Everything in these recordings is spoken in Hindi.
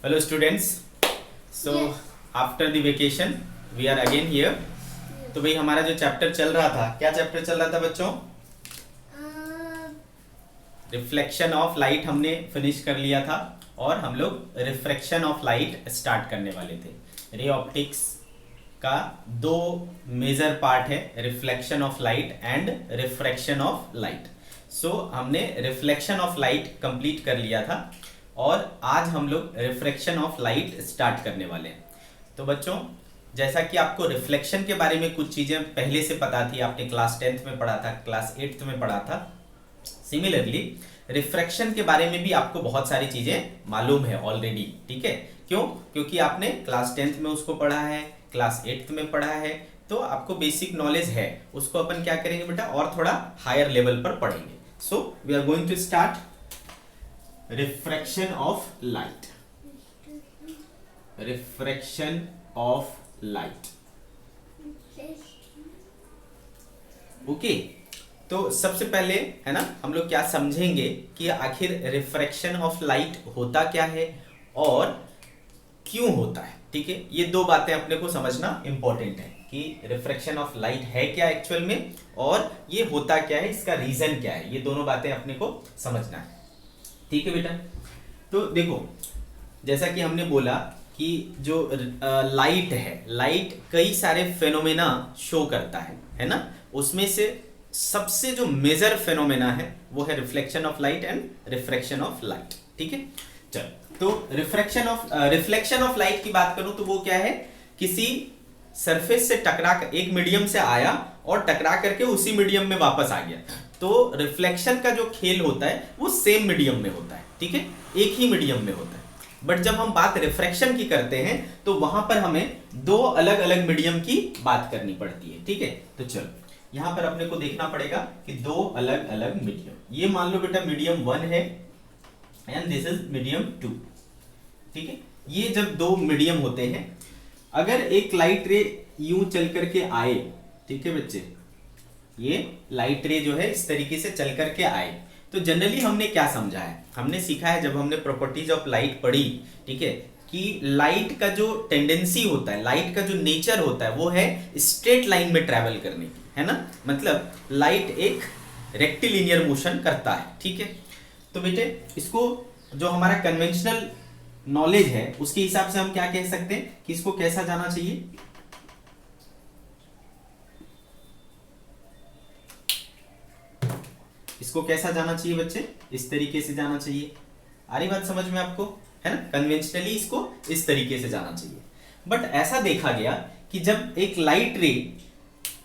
Hello students. So Yes. after the vacation we are again here. तो भाई हमारा जो चैप्टर चल रहा था, क्या चैप्टर चल रहा था बच्चों? रिफ्लेक्शन ऑफ लाइट हमने फिनिश कर लिया था और हम लोग रिफ्रैक्शन ऑफ लाइट स्टार्ट करने वाले थे। रे ऑप्टिक्स का दो मेजर पार्ट है, reflection of light and refraction of light. So हमने रिफ्लेक्शन ऑफ लाइट कंप्लीट कर लिया था और आज हम लोग रिफ्रैक्शन ऑफ लाइट स्टार्ट करने वाले हैं। तो बच्चों, जैसा कि आपको रिफ्लेक्शन के बारे में कुछ चीज़ें पहले से पता थी, आपने क्लास 10th में पढ़ा था, क्लास 8th में पढ़ा था, सिमिलरली रिफ्रैक्शन के बारे में भी आपको बहुत सारी चीज़ें मालूम है ऑलरेडी। ठीक है, क्यों? क्योंकि आपने क्लास 10th में उसको पढ़ा है, क्लास 8th में पढ़ा है, तो आपको बेसिक नॉलेज है। उसको अपन क्या करेंगे बेटा, और थोड़ा हायर लेवल पर पढ़ेंगे। So we are going to start refraction of light. Refraction of light, okay. तो सबसे पहले है ना, हम लोग क्या समझेंगे कि आखिर रिफ्रैक्शन ऑफ लाइट होता क्या है और क्यों होता है। ठीक है, ये दो बातें अपने को समझना इंपॉर्टेंट है कि रिफ्रैक्शन ऑफ लाइट है क्या एक्चुअल में और ये होता क्या है, इसका रीजन क्या है। ये दोनों बातें अपने को समझना है। ठीक है बेटा, तो देखो, जैसा कि हमने बोला कि जो लाइट है, लाइट कई सारे फेनोमेना शो करता है ना। उसमें से सबसे जो मेजर फेनोमेना है वो है reflection of light and refraction of light. ठीक है, चल, तो रिफ्लेक्शन ऑफ लाइट की बात करूं तो वो क्या है, किसी सरफेस से टकरा कर एक मीडियम से आया और टकरा करके उसी मीडियम में वापस आ गया। तो रिफ्लेक्शन का जो खेल होता है वो सेम मीडियम में होता है। ठीक है, एक ही मीडियम में होता है। बट जब हम बात रिफ्रैक्शन की करते हैं तो वहां पर हमें दो अलग अलग मीडियम की बात करनी पड़ती है। ठीक है, तो चलो यहां पर अपने को देखना पड़ेगा कि दो अलग अलग मीडियम, ये मान लो बेटा मीडियम 1 है एंड दिस इज मीडियम 2। ठीक है, ये जब दो मीडियम होते हैं, अगर एक लाइट रे यूं चल करके आए, ठीक है बच्चे, ये लाइट रे जो है इस तरीके से चल करके आए, तो जनरली हमने क्या समझा है, हमने सीखा है जब हमने प्रॉपर्टीज ऑफ लाइट पढ़ी, ठीक है, कि लाइट का जो टेंडेंसी होता है, लाइट का जो नेचर होता है वो है स्ट्रेट लाइन में ट्रैवल करने की, है ना। मतलब लाइट एक रेक्टिलिनियर मोशन करता है। ठीक है, तो बेटे इसको जो हमारा कन्वेंशनल नॉलेज है उसके हिसाब से हम क्या कह सकते हैं कि इसको कैसा जाना चाहिए, इसको कैसा जाना चाहिए बच्चे, इस तरीके से जाना चाहिए। आ रही बात समझ में आपको, है ना। कन्वेंशनली इसको इस तरीके से जाना चाहिए। बट ऐसा देखा गया कि जब एक लाइट रे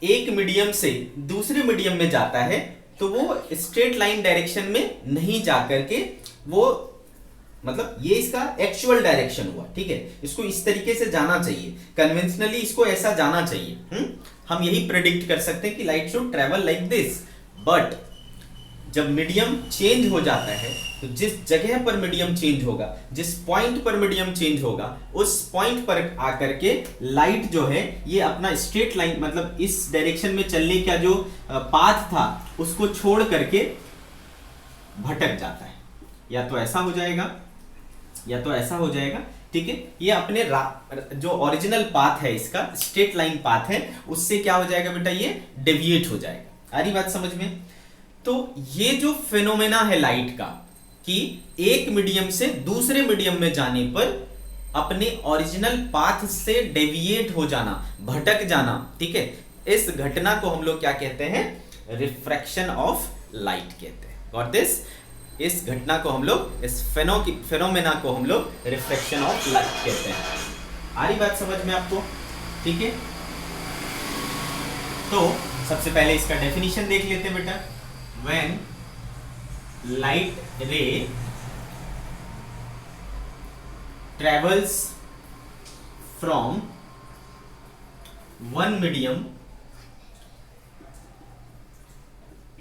एक मीडियम से दूसरे मीडियम में जाता है तो वो स्ट्रेट लाइन डायरेक्शन में नहीं जा करके, वो मतलब ये इसका एक्चुअल डायरेक्शन हुआ। ठीक है, इसको इस तरीके से जाना चाहिए, कन्वेंशनली इसको ऐसा जाना चाहिए। हम यही प्रेडिक्ट कर सकते हैं कि light should travel like this. But जब मीडियम चेंज हो जाता है तो जिस जगह पर मीडियम चेंज होगा, जिस पॉइंट पर मीडियम चेंज होगा, उस पॉइंट पर आकर के लाइट जो है ये अपना स्ट्रेट लाइन, मतलब इस डायरेक्शन में चलने का जो पाथ था उसको छोड़ करके भटक जाता है। या तो ऐसा हो जाएगा या तो ऐसा हो जाएगा। ठीक है, ये अपने जो ओरिजिनल पाथ है, इसका स्ट्रेट लाइन पाथ है, उससे क्या हो जाएगा बेटा, ये डेविएट हो जाएगा। आ रही बात समझ में। तो ये जो फिनोमेना है लाइट का कि एक मीडियम से दूसरे मीडियम में जाने पर अपने ओरिजिनल पाथ से डेविएट हो जाना, भटक जाना, ठीक है, इस घटना को हम लोग क्या कहते हैं, रिफ्रैक्शन ऑफ लाइट कहते हैं। Got this? इस घटना को हम लोग, इस फिनोमेना को हम लोग रिफ्रैक्शन ऑफ लाइट कहते हैं। आ रही बात समझ में आपको? ठीक है, तो सबसे पहले इसका डेफिनेशन देख लेते हैं बेटा। When light ray travels from one medium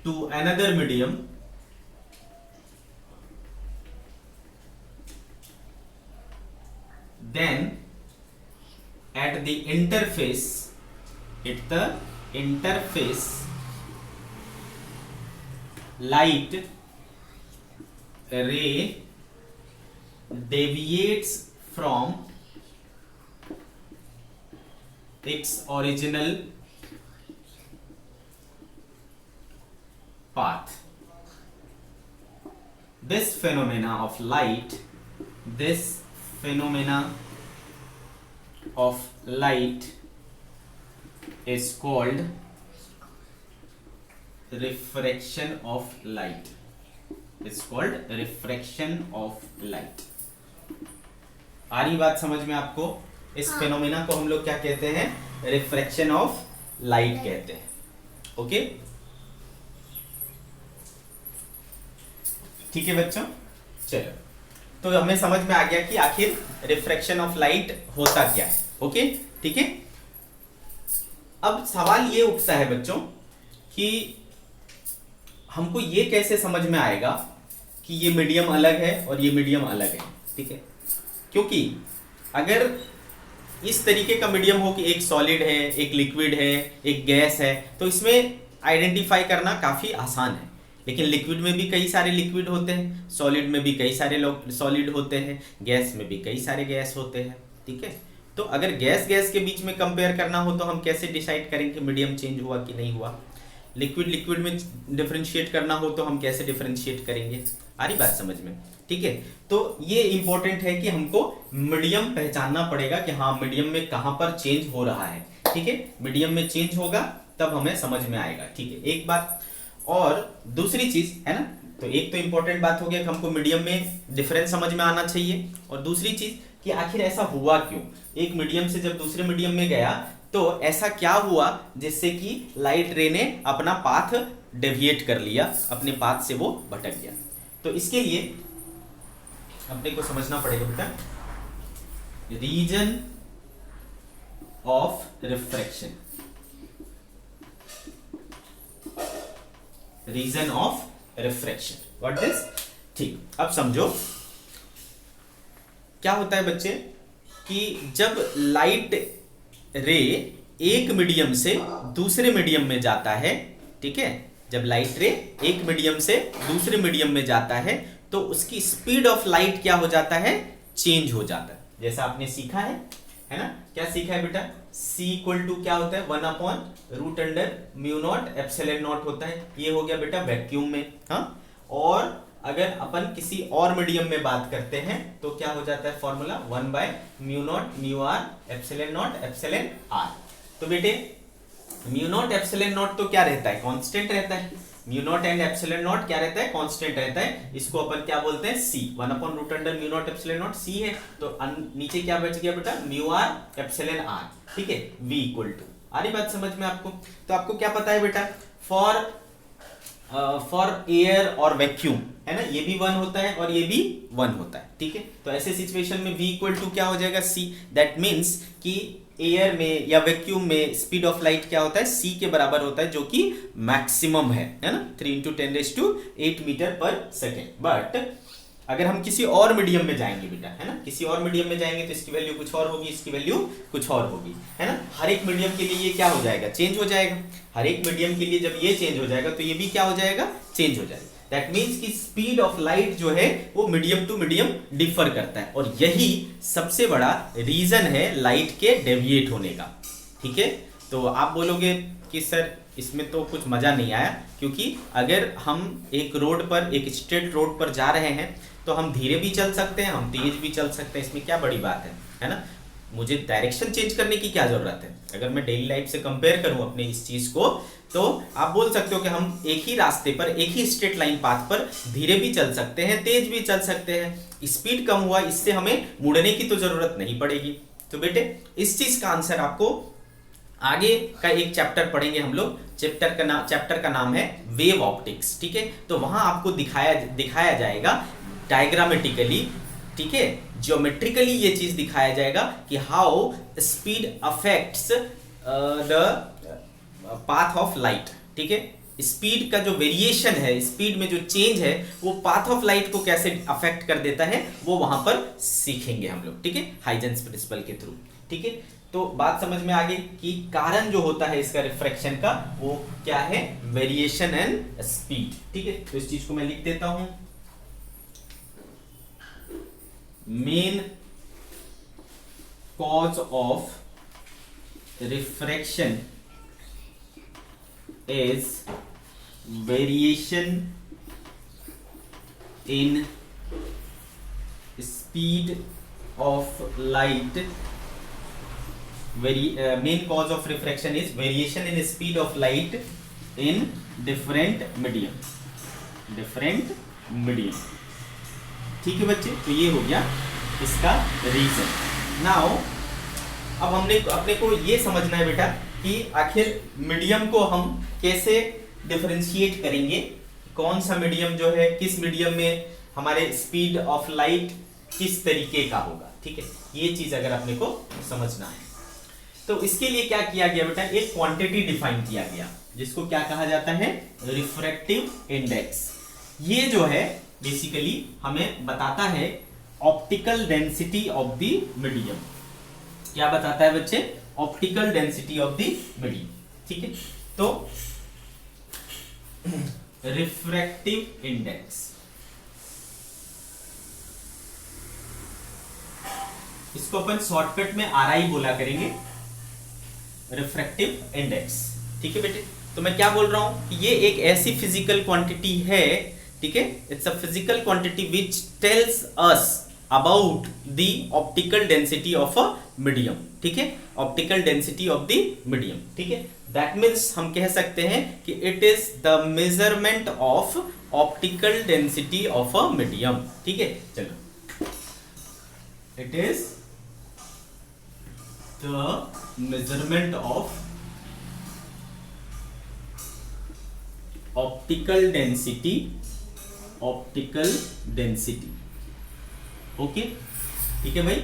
to another medium, then at the interface light ray deviates from its original path. This phenomena of light is called refraction of light. It's called refraction of light. आ रही बात समझ में आपको? इस फेनोमेना को हम लोग क्या कहते हैं? रिफ्रैक्शन ऑफ लाइट कहते हैं. ओके, ठीक है बच्चों. चलो, तो हमें समझ में आ गया कि आखिर रिफ्रैक्शन ऑफ लाइट होता क्या है. ओके, ठीक है. अब सवाल ये उठता है बच्चों कि हमको ये कैसे समझ में आएगा कि ये मीडियम अलग है और ये मीडियम अलग है. ठीक है, क्योंकि अगर इस तरीके का मीडियम हो कि एक सॉलिड है, एक लिक्विड है, एक गैस है, तो इसमें आइडेंटिफाई करना काफी आसान है. लेकिन लिक्विड में भी कई सारे लिक्विड होते हैं, सॉलिड में भी कई सारे सॉलिड होते हैं, गैस में भी कई सारे गैस होते हैं. ठीक है, तो अगर गैस गैस के बीच में कंपेयर करना हो तो हम कैसे डिसाइड करेंगे मीडियम चेंज हुआ कि नहीं हुआ. लिक्विड लिक्विड में डिफरेंशिएट करना हो तो हम कैसे डिफरेंशिएट करेंगे. आ रही बात समझ में? ठीक है, तो ये इंपॉर्टेंट है कि हमको मीडियम पहचानना पड़ेगा कि हाँ मीडियम में कहां पर चेंज हो रहा है. ठीक है, मीडियम में चेंज होगा तब हमें समझ में आएगा. ठीक है, एक बात. और दूसरी चीज है ना, तो एक तो इंपॉर्टेंट बात हो गया कि हमको मीडियम में डिफरेंस समझ में आना चाहिए. और दूसरी चीज कि आखिर ऐसा हुआ क्यों, एक मीडियम से जब दूसरे मीडियम में गया तो ऐसा क्या हुआ जिससे कि लाइट रे ने अपना पाथ डेविएट कर लिया, अपने पाथ से वो भटक गया. तो इसके लिए अपने को समझना पड़ेगा बेटा reason of refraction. Reason of refraction, what this. ठीक, अब समझो क्या होता है बच्चे कि जब लाइट रे एक मीडियम से दूसरे मीडियम में जाता है. ठीक है, जब लाइट रे एक मीडियम से दूसरे मीडियम में जाता है तो उसकी स्पीड ऑफ लाइट क्या हो जाता है? चेंज हो जाता है. जैसा आपने सीखा है ना, क्या सीखा है बेटा? C इक्वल टू क्या होता है? 1/√μ0 होता है. ये हो गया बेटा वैक्यूम में. हाँ, और अगर अपन किसी और मीडियम में बात करते हैं तो क्या हो जाता है फॉर्मूला? 1/μ0 तो बेटे μ0 तो क्या रहता है? कांस्टेंट रहता है. μ0 एंड एप्सिलॉन क्या रहता है? कांस्टेंट रहता है. इसको अपन क्या बोलते हैं? C. 1/√μ0 C है. तो नीचे क्या बच गया बेटा? μr. ठीक है, V इक्वल टू. आ रही बात समझ में आपको? तो आपको क्या पता है बेटा? फॉर एयर और वैक्यूम है ना, ये भी 1 होता है और ये भी 1 होता है. ठीक है, तो ऐसे सिचुएशन में V इक्वल टू क्या हो जाएगा? C. दैट मीन्स कि एयर में या वैक्यूम में स्पीड ऑफ लाइट क्या होता है? C के बराबर होता है, जो कि मैक्सिमम है ना, 3 × 10⁸ मीटर पर सेकेंड. बट अगर हम किसी और मीडियम में जाएंगे बेटा, है ना, किसी और मीडियम में जाएंगे तो इसकी वैल्यू कुछ और होगी, इसकी वैल्यू कुछ और होगी, है ना. हर एक मीडियम के लिए ये क्या हो जाएगा? चेंज हो जाएगा. हर एक मीडियम के लिए जब ये चेंज हो जाएगा तो ये भी क्या हो जाएगा? चेंज हो जाएगा. दैट मीन्स कि स्पीड ऑफ लाइट जो है वो मीडियम टू मीडियम डिफर करता है. और यही सबसे बड़ा रीजन है लाइट के डेविएट होने का. ठीक है, तो आप बोलोगे कि सर इसमें तो कुछ मजा नहीं आया, क्योंकि अगर हम एक रोड पर, एक स्ट्रेट रोड पर जा रहे हैं तो हम धीरे भी चल सकते हैं, हम तेज भी चल सकते हैं. इसमें क्या बड़ी बात है ना. मुझे डायरेक्शन चेंज करने की क्या जरूरत है? अगर मैं डेली लाइफ से कंपेयर करूं अपने इस चीज को, तो आप बोल सकते हो कि हम एक ही रास्ते पर, एक ही स्ट्रेट लाइन पाथ पर धीरे भी चल सकते हैं, तेज भी चल सकते हैं. स्पीड कम हुआ, इससे हमें मुड़ने की तो जरूरत नहीं पड़ेगी. तो बेटे इस चीज का आंसर आपको आगे का एक चैप्टर पढ़ेंगे हम लोग. चैप्टर का नाम है वेव ऑप्टिक्स. ठीक है, तो वहां आपको दिखाया जाएगा डायग्रामेटिकली, ठीक है, ज्योमेट्रिकली ये चीज दिखाया जाएगा कि how speed affects the path of light. ठीक है, स्पीड का जो वेरिएशन है, स्पीड में जो चेंज है, वो पाथ ऑफ लाइट को कैसे अफेक्ट कर देता है, वो वहां पर सीखेंगे हम लोग. ठीक है, हाइजेंस प्रिंसिपल के थ्रू. ठीक है, तो बात समझ में आ गई कि कारण जो होता है इसका रिफ्रैक्शन का, वो क्या है? Variation and speed. ठीक है, तो इस चीज को मैं लिख देता हूं. Main cause of refraction is variation in speed of light. Main cause of refraction is variation in speed of light in different medium. ठीक है बच्चे, तो ये हो गया इसका रीजन. नाउ अब हमने अपने को ये समझना है बेटा कि आखिर मीडियम को हम कैसे डिफरेंशिएट करेंगे, कौन सा मीडियम जो है, किस मीडियम में हमारे स्पीड ऑफ लाइट किस तरीके का होगा. ठीक है, ये चीज अगर अपने को समझना है तो इसके लिए क्या किया गया बेटा, एक क्वांटिटी डिफाइन किया गया जिसको क्या कहा जाता है, रिफ्रैक्टिव इंडेक्स. ये जो है बेसिकली हमें बताता है optical density of the medium. क्या बताता है बच्चे, optical density of the medium. ठीक है, तो रिफ्रैक्टिव इंडेक्स, इसको अपन शॉर्टकट में RI बोला करेंगे, रिफ्रैक्टिव इंडेक्स. ठीक है बेटे, तो मैं क्या बोल रहा हूं कि ये एक ऐसी फिजिकल क्वांटिटी है. ठीक है, it's a physical quantity which tells us about the optical density of a medium. ठीक है, optical density of the medium. ठीक है, दैट मीन्स हम कह सकते हैं कि it is the measurement of optical density of a medium. ठीक है, चलो, it is the measurement of optical density. Okay, ठीक है भाई.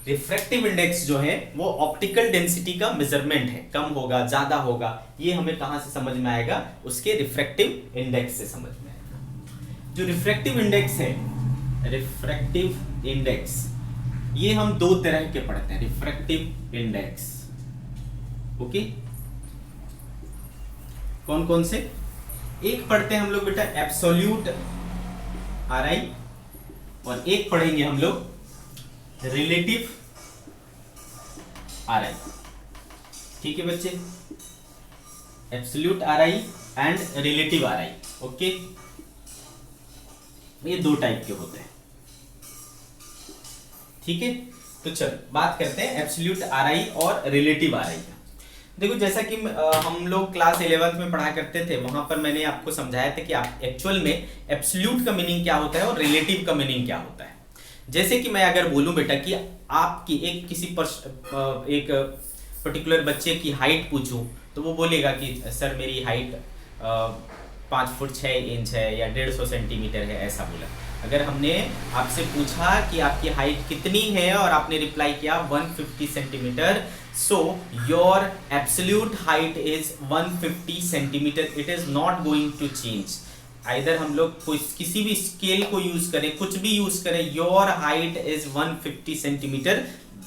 रिफ्रैक्टिव इंडेक्स जो है वो ऑप्टिकल डेंसिटी का मेजरमेंट है, कम होगा ज्यादा होगा, ये हमें कहां से समझ में आएगा, उसके रिफ्रैक्टिव इंडेक्स से समझ में आएगा. जो रिफ्रैक्टिव इंडेक्स है, रिफ्रैक्टिव इंडेक्स, ये हम दो तरह के पढ़ते हैं, रिफ्रैक्टिव इंडेक्स. ओके, कौन कौन से, एक पढ़ते हैं हम लोग बेटा एब्सोल्यूट RI, और एक पढ़ेंगे हम लोग रिलेटिव RI. ठीक है बच्चे, absolute RI and relative RI. Okay, ये दो टाइप के होते हैं. ठीक है, तो चल बात करते हैं एब्सोल्यूट RI और रिलेटिव RI का. देखो, जैसा कि हम लोग क्लास 11th में पढ़ा करते थे, वहां पर मैंने आपको समझाया था कि आप एक्चुअल में एब्सोल्यूट का मीनिंग क्या होता है और रिलेटिव का मीनिंग क्या होता है. जैसे कि मैं अगर बोलूं बेटा कि आपकी एक पर्टिकुलर बच्चे की हाइट पूछूं, तो वो बोलेगा कि सर मेरी हाइट 5 फुट 6 इंच है या 150 सेंटीमीटर है, ऐसा बोला. अगर हमने आपसे पूछा कि आपकी हाइट कितनी है और आपने रिप्लाई किया 150 centimetre, so your absolute height is 150 centimeter. It is not going to change. Either हम लोग कोई किसी भी स्केल को यूज करें, कुछ भी यूज करें, your height is 150 centimeter.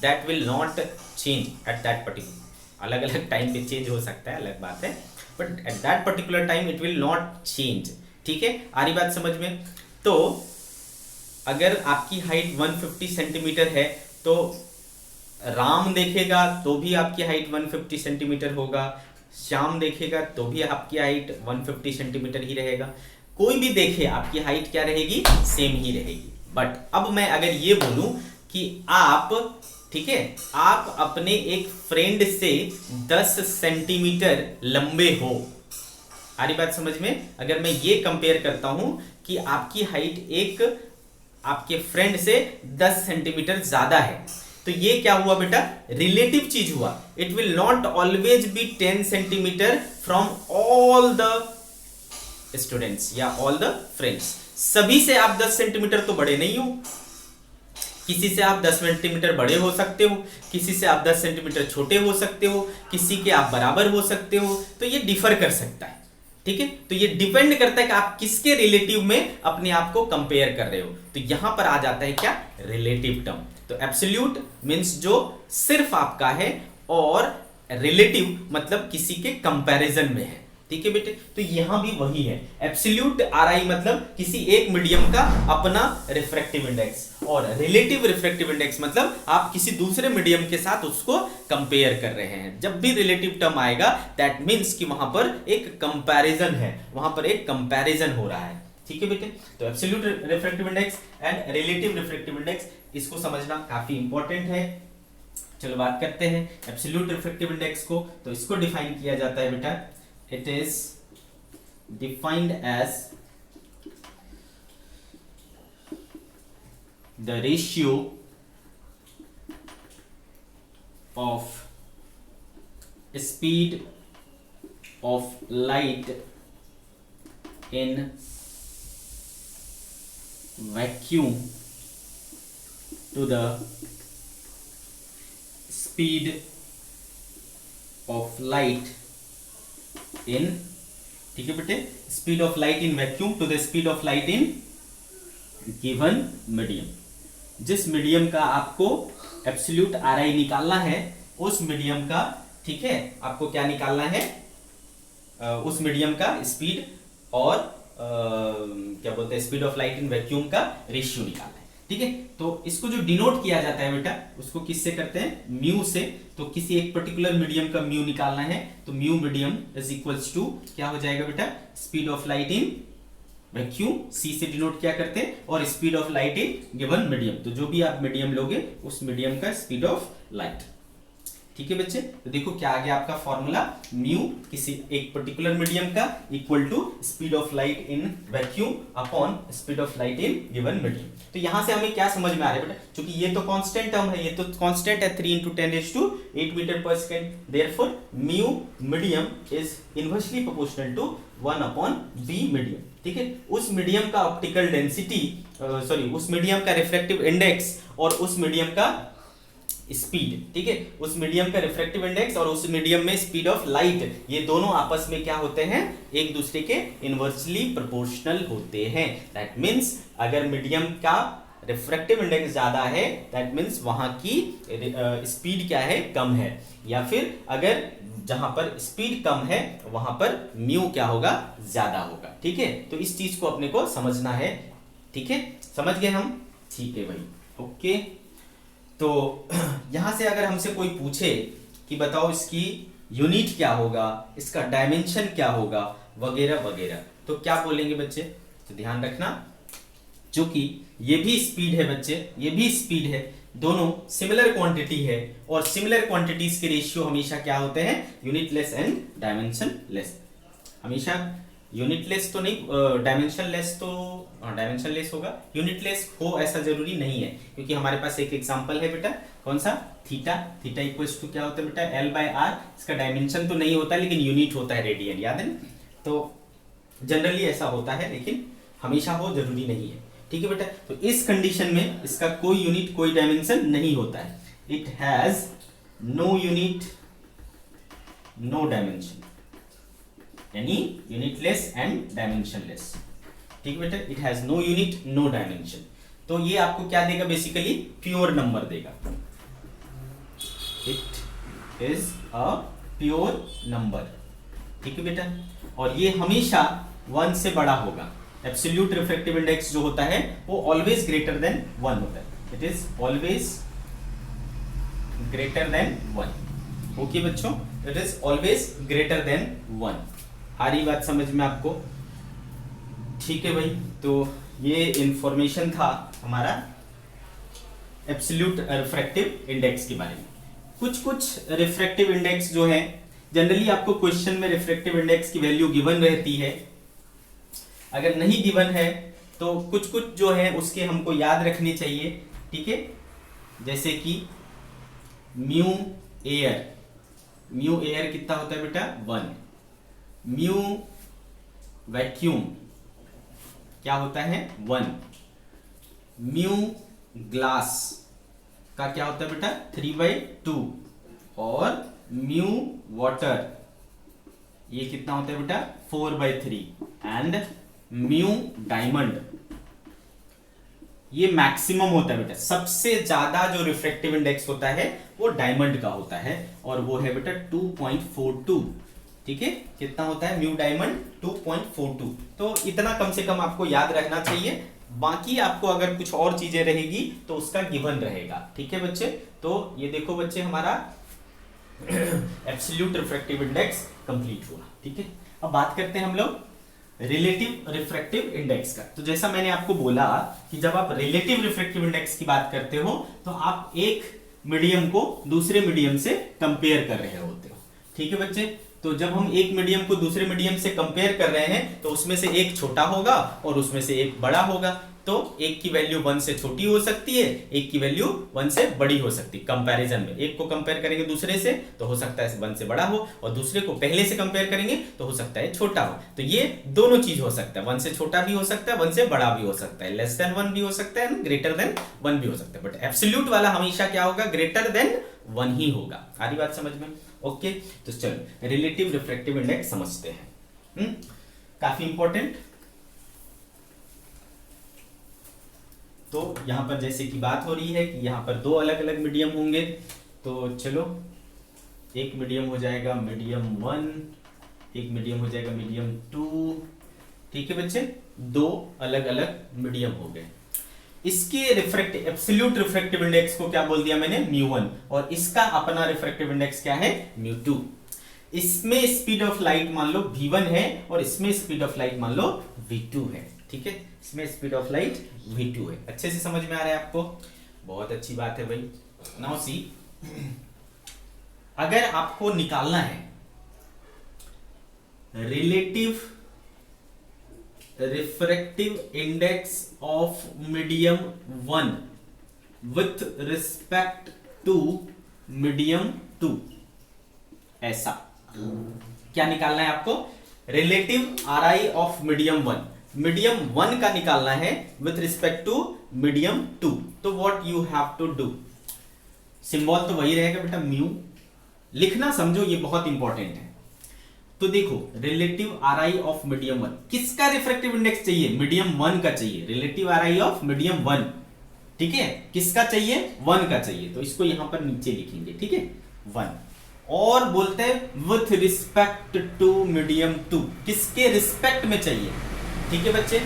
That will not change at that particular. अलग अलग टाइम पे चेंज हो सकता है, अलग बात है, but at that particular time it will not change. ठीक है, आ रही बात समझ में. तो अगर आपकी हाइट 150 सेंटीमीटर है तो राम देखेगा तो भी आपकी हाइट 150 सेंटीमीटर होगा, श्याम देखेगा तो भी आपकी हाइट 150 सेंटीमीटर ही रहेगा, कोई भी देखे आपकी हाइट क्या रहेगी, सेम ही रहेगी. बट अब मैं अगर ये बोलूं कि आप, ठीक है, आप अपने एक फ्रेंड से 10 सेंटीमीटर लंबे हो, आ रही बात समझ में. अगर मैं ये कंपेयर करता हूं कि आपकी हाइट एक आपके फ्रेंड से 10 सेंटीमीटर ज्यादा है, तो ये क्या हुआ बेटा, रिलेटिव चीज हुआ. It will not always be 10 centimetre from all the students या ऑल द फ्रेंड्स. सभी से आप 10 सेंटीमीटर तो बड़े नहीं हो, किसी से आप 10 सेंटीमीटर बड़े हो सकते हो, किसी से आप 10 सेंटीमीटर छोटे हो सकते हो, किसी के आप बराबर हो सकते हो. तो ये डिफर कर सकता है. ठीक है, तो ये डिपेंड करता है कि आप किसके रिलेटिव में अपने आप को कंपेयर कर रहे हो. तो यहां पर आ जाता है क्या, रिलेटिव टर्म. तो एब्सोल्यूट मींस जो सिर्फ आपका है, और रिलेटिव मतलब किसी के कंपैरिजन में है. ठीक है बेटे। तो यहां भी वही है, एब्सोल्यूट आरआई मतलब किसी एक मीडियम का अपना रिफ्रैक्टिव इंडेक्स, और रिलेटिव रिफ्रैक्टिव इंडेक्स मतलब आप किसी दूसरे मीडियम के साथ उसको कंपेयर कर रहे हैं। जब भी रिलेटिव टर्म आएगा दैट मीन्स कि वहां पर एक कंपैरिजन है, वहां पर एक कंपैरिजन हो रहा है। ठीक है बेटे। तो absolute refractive index and relative refractive index, इसको समझना काफी इंपॉर्टेंट है। चलो बात करते हैं एब्सोल्यूट रिफ्रैक्टिव इंडेक्स को। तो इसको डिफाइन किया जाता है बेटा, it is defined as the ratio of speed of light in vacuum to the speed of light in, ठीक है बेटे, speed of light in vacuum to the speed of light in given medium. जिस मीडियम का आपको एब्सोल्यूट आरआई निकालना है उस मीडियम का, ठीक है, आपको क्या निकालना है, उस मीडियम का स्पीड और क्या बोलते हैं, speed of light in vacuum का रेशियो निकालना है। ठीक है। तो इसको जो डिनोट किया जाता है बेटा, उसको किससे करते हैं, म्यू से। तो किसी एक पर्टिकुलर मीडियम का म्यू निकालना है तो mu medium is equals to क्या हो जाएगा बेटा, speed of light in vacuum, C से डिनोट क्या करते हैं, और speed of light in given medium. तो जो भी आप मीडियम लोगे उस मीडियम का स्पीड ऑफ लाइट। ठीक है बच्चे। तो देखो क्या आ गया आपका फॉर्मूला, म्यू किसी एक पर्टिकुलर मीडियम का equal to speed of light in vacuum upon speed of light in given medium. तो यहां से हमें क्या समझ में आ रहा है बेटा, क्योंकि ये तो कांस्टेंट टर्म है, ये तो कांस्टेंट है 3 × 10⁸ metre per second. Therefore mu medium is inversely proportional to 1/b medium. ठीक है। उस मीडियम का ऑप्टिकल डेंसिटी, उस मीडियम का रिफ्रैक्टिव इंडेक्स और उस मीडियम का स्पीड, ठीक है, उस मीडियम का रिफ्रैक्टिव इंडेक्स और उस मीडियम में स्पीड ऑफ लाइट, ये दोनों आपस में क्या होते हैं, एक दूसरे के इनवर्सली प्रोपोर्शनल होते हैं। दैट मींस अगर मीडियम का रिफ्रैक्टिव इंडेक्स ज्यादा है दैट मींस वहां की स्पीड क्या है, कम है, या फिर अगर जहां पर स्पीड कम है वहां पर म्यू क्या होगा, ज्यादा होगा। ठीक है। तो इस चीज को अपने को समझना है। ठीक है, समझ गए हम। ठीक है भाई, ओके। तो यहां से अगर हमसे कोई पूछे कि बताओ इसकी यूनिट क्या होगा, इसका डायमेंशन क्या होगा, वगैरह वगैरह, तो क्या बोलेंगे बच्चे, तो ध्यान रखना, जो कि ये भी स्पीड है बच्चे, ये भी स्पीड है, दोनों सिमिलर क्वांटिटी है, और सिमिलर क्वांटिटीज के रेशियो हमेशा क्या होते हैं, यूनिटलेस एंड डायमेंशन लेस। हमेशा यूनिटलेस तो नहीं, डायमेंशन लेस तो, डायमेंशन लेस होगा, यूनिटलेस हो ऐसा जरूरी नहीं है, क्योंकि हमारे पास एक एग्जांपल है बेटा, कौन सा, थीटा। थीटा इक्वल्स टू क्या होता है बेटा, L/r। इसका डायमेंशन तो नहीं होता लेकिन यूनिट होता है रेडियन, याद है ना। तो जनरली ऐसा होता है लेकिन हमेशा हो जरूरी नहीं है। ठीक है बेटा। तो इस कंडीशन में इसका कोई यूनिट कोई डायमेंशन नहीं होता है, it has no unit no dimension, यानी यूनिटलेस एंड डायमेंशनलेस। ठीक है बेटा, it has no unit no dimension. तो ये आपको क्या देगा, बेसिकली प्योर नंबर देगा, it is a pure number. ठीक है बेटा। और ये हमेशा 1 से बड़ा होगा। एब्सोल्यूट रिफ्रैक्टिव इंडेक्स जो होता है वो ऑलवेज ग्रेटर देन 1 होता है, it is always greater than 1। Okay बच्चों, it is always greater than 1। आ रही बात समझ में आपको। ठीक है भाई। तो ये इंफॉर्मेशन था हमारा एब्सोल्यूट रिफ्रैक्टिव इंडेक्स के बारे में। कुछ रिफ्रैक्टिव इंडेक्स जो है, जनरली आपको क्वेश्चन में रिफ्रैक्टिव इंडेक्स की वैल्यू गिवन रहती है, अगर नहीं गिवन है तो कुछ जो है उसके हमको याद रखने चाहिए। ठीक है। जैसे कि म्यू एयर कितना होता है बेटा, 1। म्यू वैक्यूम क्या होता है, 1। म्यू ग्लास का क्या होता है बेटा, 3/2। और म्यू वाटर ये कितना होता है बेटा, 4/3। एंड म्यू डायमंड ये मैक्सिमम होता है बेटा, सबसे ज्यादा जो रिफ्रैक्टिव इंडेक्स होता है वो डायमंड का होता है, और वो है बेटा 2.42। ठीक है, कितना होता है म्यू डायमंड 2.42। तो इतना कम से कम आपको याद रखना चाहिए, बाकी आपको अगर कुछ और चीजें रहेगी तो उसका गिवन रहेगा। ठीक है बच्चे, तो ये देखो बच्चे हमारा एब्सोल्यूट रिफ्रैक्टिव इंडेक्स कंप्लीट हुआ। ठीक है, अब बात करते हैं हम लोग रिलेटिव रिफ्रैक्टिव इंडेक्स का। तो जैसा मैंने आपको बोला कि जब आप रिलेटिव रिफ्रैक्टिव इंडेक्स की बात करते हो तो आप एक मीडियम को दूसरे मीडियम से कंपेयर कर रहे होते हो। ठीक है बच्चे, तो जब हम एक मीडियम को दूसरे मीडियम से कंपेयर कर रहे हैं तो उसमें से एक छोटा होगा और उसमें से एक बड़ा होगा। तो एक की वैल्यू 1 से छोटी हो सकती है, एक की वैल्यू 1 से बड़ी हो सकती है। कंपैरिजन में एक को कंपेयर करेंगे दूसरे से तो हो सकता है 1 से बड़ा हो, और दूसरे को पहले से कंपेयर करेंगे तो हो सकता है छोटा हो। तो ये दोनों चीज हो सकता है, 1 से छोटा भी हो सकता है, 1 से बड़ा भी हो सकता है, लेस देन 1 भी हो सकता है, ग्रेटर देन 1 भी हो सकता है। बट एब्सोल्यूट वाला हमेशा क्या होगा, ग्रेटर देन 1 ही होगा। आ रही बात समझ में? ओके, तो चलो रिलेटिव रिफ्रैक्टिव इंडेक्स समझते हैं। काफी इंपॉर्टेंट। तो यहां पर जैसे कि बात हो रही है कि यहां पर दो अलग अलग मीडियम होंगे, तो चलो एक मीडियम हो जाएगा मीडियम 1, एक मीडियम हो जाएगा मीडियम 2। ठीक है बच्चे, दो अलग अलग मीडियम हो गए। इसके रिफ्रैक्टिव एब्सोल्यूट रिफ्रैक्टिव इंडेक्स को क्या बोल दिया मैंने, μ1, और इसका अपना रिफ्रैक्टिव इंडेक्स क्या है, μ2। इसमें स्पीड ऑफ लाइट मान लो v1 है और इसमें स्पीड ऑफ लाइट मान लो v2 है। ठीक है, इसमें स्पीड ऑफ लाइट v2 है। अच्छे से समझ में आ रहा है आपको? बहुत अच्छी बात है भाई। नाउ सी, अगर आपको निकालना है relative refractive index of medium 1 with respect to medium 2, ऐसा क्या निकालना है आपको, relative RI of medium 1, medium 1 का निकालना है विथ रिस्पेक्ट टू मीडियम 2। तो what you have to do, symbol तो वही रहेगा बेटा म्यू, लिखना समझो ये बहुत इंपॉर्टेंट है। तो देखो रिलेटिव RI ऑफ मीडियम 1, किसका रिफ्रैक्टिव इंडेक्स चाहिए, मीडियम 1 का चाहिए, रिलेटिव RI ऑफ मीडियम 1। ठीक है, किसका चाहिए, 1 का चाहिए, तो इसको यहां पर नीचे लिखेंगे। ठीक है, 1, और बोलते हैं विथ रिस्पेक्ट टू मीडियम 2, किसके रिस्पेक्ट में चाहिए। ठीक है बच्चे,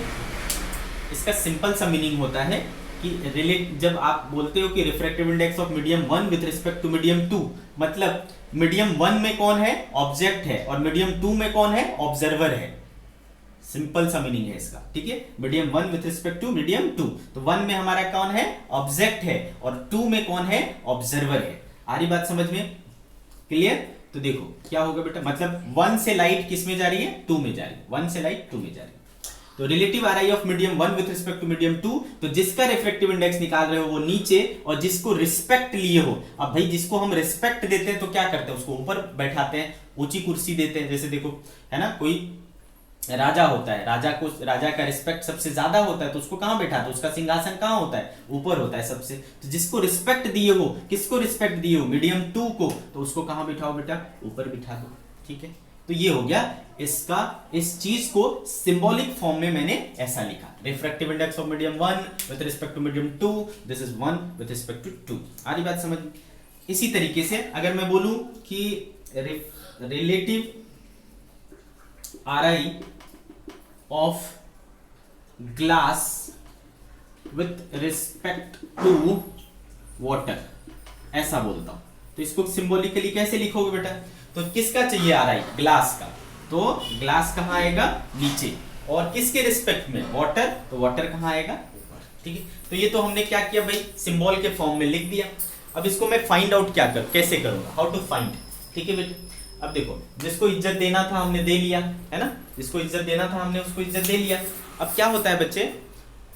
इसका सिंपल सा मीनिंग होता है कि जब आप बोलते हो कि refractive index of medium 1 with respect to medium 2, मतलब मीडियम 1 में कौन है, ऑब्जेक्ट है, और मीडियम 2 में कौन है, ऑब्जर्वर है। सिंपल सा मीनिंग है इसका। ठीक है, medium 1 with respect to medium 2, तो 1 में हमारा कौन है, ऑब्जेक्ट है, और 2 में कौन है, ऑब्जर्वर है। आ रही बात समझ में? क्लियर? तो देखो क्या होगा बेटा, मतलब 1 से लाइट किस में जा रही है, 2 में जा रही है, 1 से लाइट 2 में जा रही है। तो relative RI of medium 1 with respect to medium 2, तो जिसका रिफ्रैक्टिव इंडेक्स निकाल रहे हो वो नीचे, और जिसको रिस्पेक्ट लिए हो, अब भाई जिसको हम रिस्पेक्ट देते हैं तो क्या करते हैं, उसको ऊपर बैठाते हैं, ऊंची कुर्सी देते हैं। जैसे देखो है ना, कोई राजा होता है, राजा का रिस्पेक्ट सबसे ज्यादा होता है, तो उसको कहां बैठाते हैं, उसका सिंहासन कहां होता है, ऊपर होता है सबसे। तो जिसको रिस्पेक्ट दिए हो, किसको रिस्पेक्ट दिए हो, मीडियम 2 को, तो उसको कहां बिठाओ बेटा, ऊपर बिठा दो। ठीक है, तो ये हो गया इसका, इस चीज को सिंबॉलिक फॉर्म में मैंने ऐसा लिखा, refractive index of medium 1 with respect to medium 2, this is 1 with respect to 2। आ रही बात समझ? इसी तरीके से अगर मैं बोलूं कि relative RI of glass with respect to water, ऐसा बोलता हूं, तो इसको सिंबॉलिकली कैसे लिखोगे बेटा, तो किसका चाहिए RI, ग्लास का, तो ग्लास कहां आएगा, नीचे, और किसके रिस्पेक्ट में, वाटर, तो वाटर कहां आएगा, ऊपर। ठीक है, तो ये तो हमने क्या किया भाई, सिंबल के फॉर्म में लिख दिया। अब इसको मैं फाइंड आउट कैसे करूंगा, हाउ टू फाइंड। ठीक है बेटे, अब देखो जिसको इज्जत देना था हमने दे लिया, है ना, जिसको इज्जत देना था हमने उसको इज्जत दे लिया। अब क्या होता है बच्चे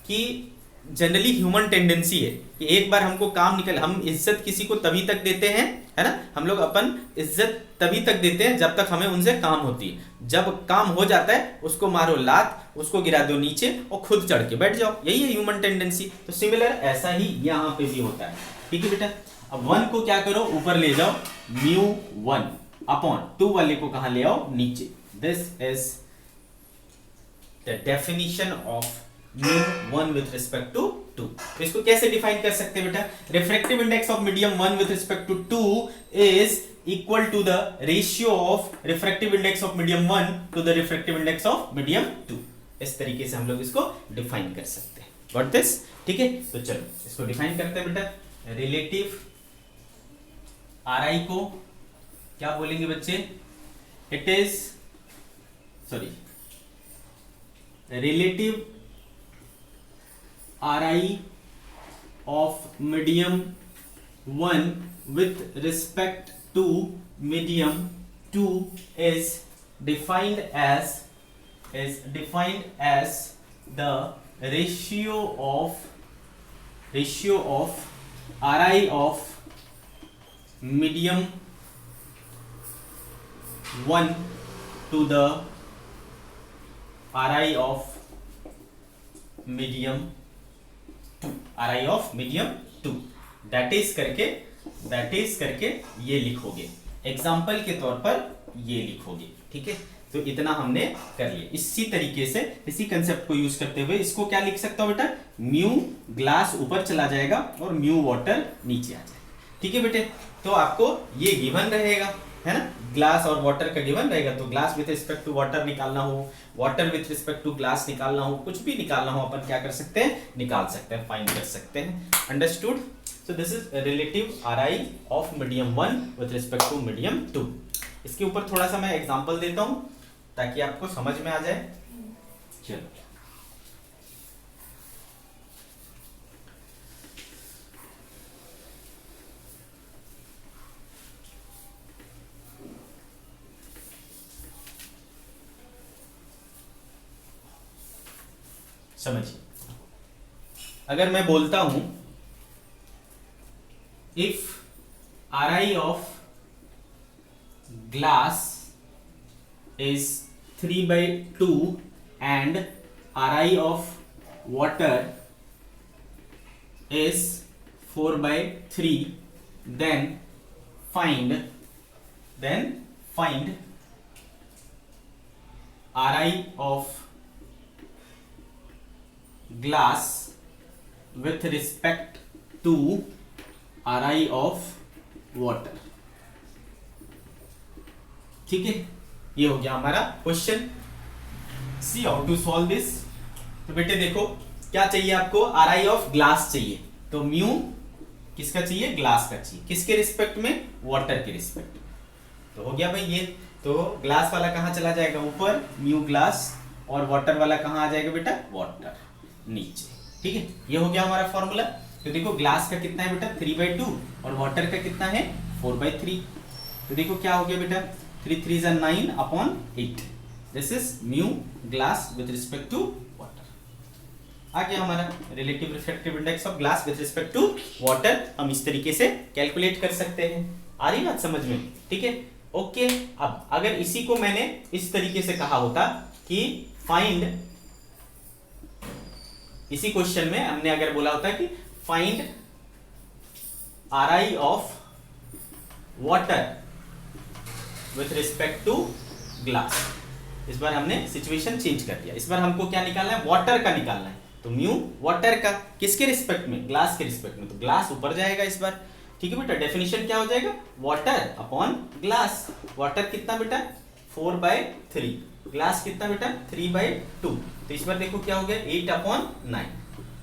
कि जनरली ह्यूमन टेंडेंसी है कि एक बार हमको काम निकल, हम इज्जत किसी को तभी तक देते हैं, है ना, हम लोग अपन इज्जत तभी तक देते हैं जब तक हमें उनसे काम होती है। जब काम हो जाता है उसको मारो लात, उसको गिरा दो नीचे और खुद चढ़ के बैठ जाओ, यही है ह्यूमन टेंडेंसी। तो सिमिलर ऐसा ही यहाँ पे भी होता है। ठीक है बेटा, अब 1 को क्या करो, ऊपर ले जाओ, μ1 अपॉन 2 वाले को कहां ले आओ, नीचे। This is the definition of mu one with respect to two. Two इसको कैसे डिफाइन कर सकते हैं बेटा? Refractive index of medium one with respect to two is equal to the ratio of refractive index of medium one to the refractive index of medium two. इस तरीके से हम लोग इसको डिफाइन कर सकते हैं। Got this? ठीक है, तो चलो इसको डिफाइन करते हैं बेटा। रिलेटिव आरआई को क्या बोलेंगे बच्चे? It is sorry relative RI of medium 1 with respect to medium 2 is defined as the ratio of RI of medium 1 to the RI of medium 2, RI of medium 2 that is करके ये लिखोगे, एग्जाम्पल के तौर पर ये लिखोगे। ठीक है, तो इतना हमने कर लिया। इसी तरीके से इसी कंसेप्ट को यूज करते हुए इसको क्या लिख सकता हूं बेटा? म्यू ग्लास ऊपर चला जाएगा और म्यू वाटर नीचे आ जाएगा। ठीक है बेटे, तो आपको ये गिवन रहेगा, है ना, ग्लास और वाटर का गिवन रहेगा। तो glass with respect to water निकालना हो, water with respect to glass निकालना हो, कुछ भी निकालना हो अपन क्या कर सकते हैं? निकाल सकते हैं, फाइंड कर सकते हैं। Understood? So this is relative RI of medium 1 with respect to medium 2। इसके ऊपर थोड़ा सा मैं एग्जांपल देता हूं ताकि आपको समझ में आ जाए। चलो समझिए, अगर मैं बोलता हूं if RI of glass is 3/2 and RI of water is 4/3, then find RI of glass with respect to RI of water। ठीक है, ये हो गया हमारा question. See how to solve this. तो बेटे देखो, क्या चाहिए आपको? RI ऑफ ग्लास चाहिए, तो म्यू किसका चाहिए? ग्लास का चाहिए। किसके रिस्पेक्ट में? वाटर के रिस्पेक्ट। तो हो गया भाई ये। तो ग्लास वाला कहां चला जाएगा? ऊपर, म्यू ग्लास, और वाटर वाला कहां आ जाएगा बेटा? वाटर नीचे। ठीक है, ये हो गया हमारा फॉर्मूला। तो देखो ग्लास का कितना है बेटा? 3/2 और वाटर का कितना है? 4/3। तो देखो क्या हो गया बेटा? 3 3 9/8। This is mu glass with respect to water. आ गया हमारा relative refractive index of glass with respect to water. हम इस तरीके से कैलकुलेट कर सकते हैं। आ रही बात समझ में? ठीक है, ओके। अब अगर इसी को मैंने इस तरीके से कहा होता कि फाइंड, इसी क्वेश्चन में हमने अगर बोला होता कि find RI of water with respect to glass, इस बार हमने सिचुएशन चेंज कर दिया। इस बार हमको क्या निकालना है? वाटर का निकालना है। तो म्यू वाटर का किसके रिस्पेक्ट में? ग्लास के रिस्पेक्ट में। तो ग्लास ऊपर जाएगा इस बार। ठीक है बेटा, डेफिनेशन क्या हो जाएगा? Water upon glass. वाटर कितना बेटा? 4/3। ग्लास कितना बेटा? 3/2। तो इस बार देखो क्या हो गया? 8/9।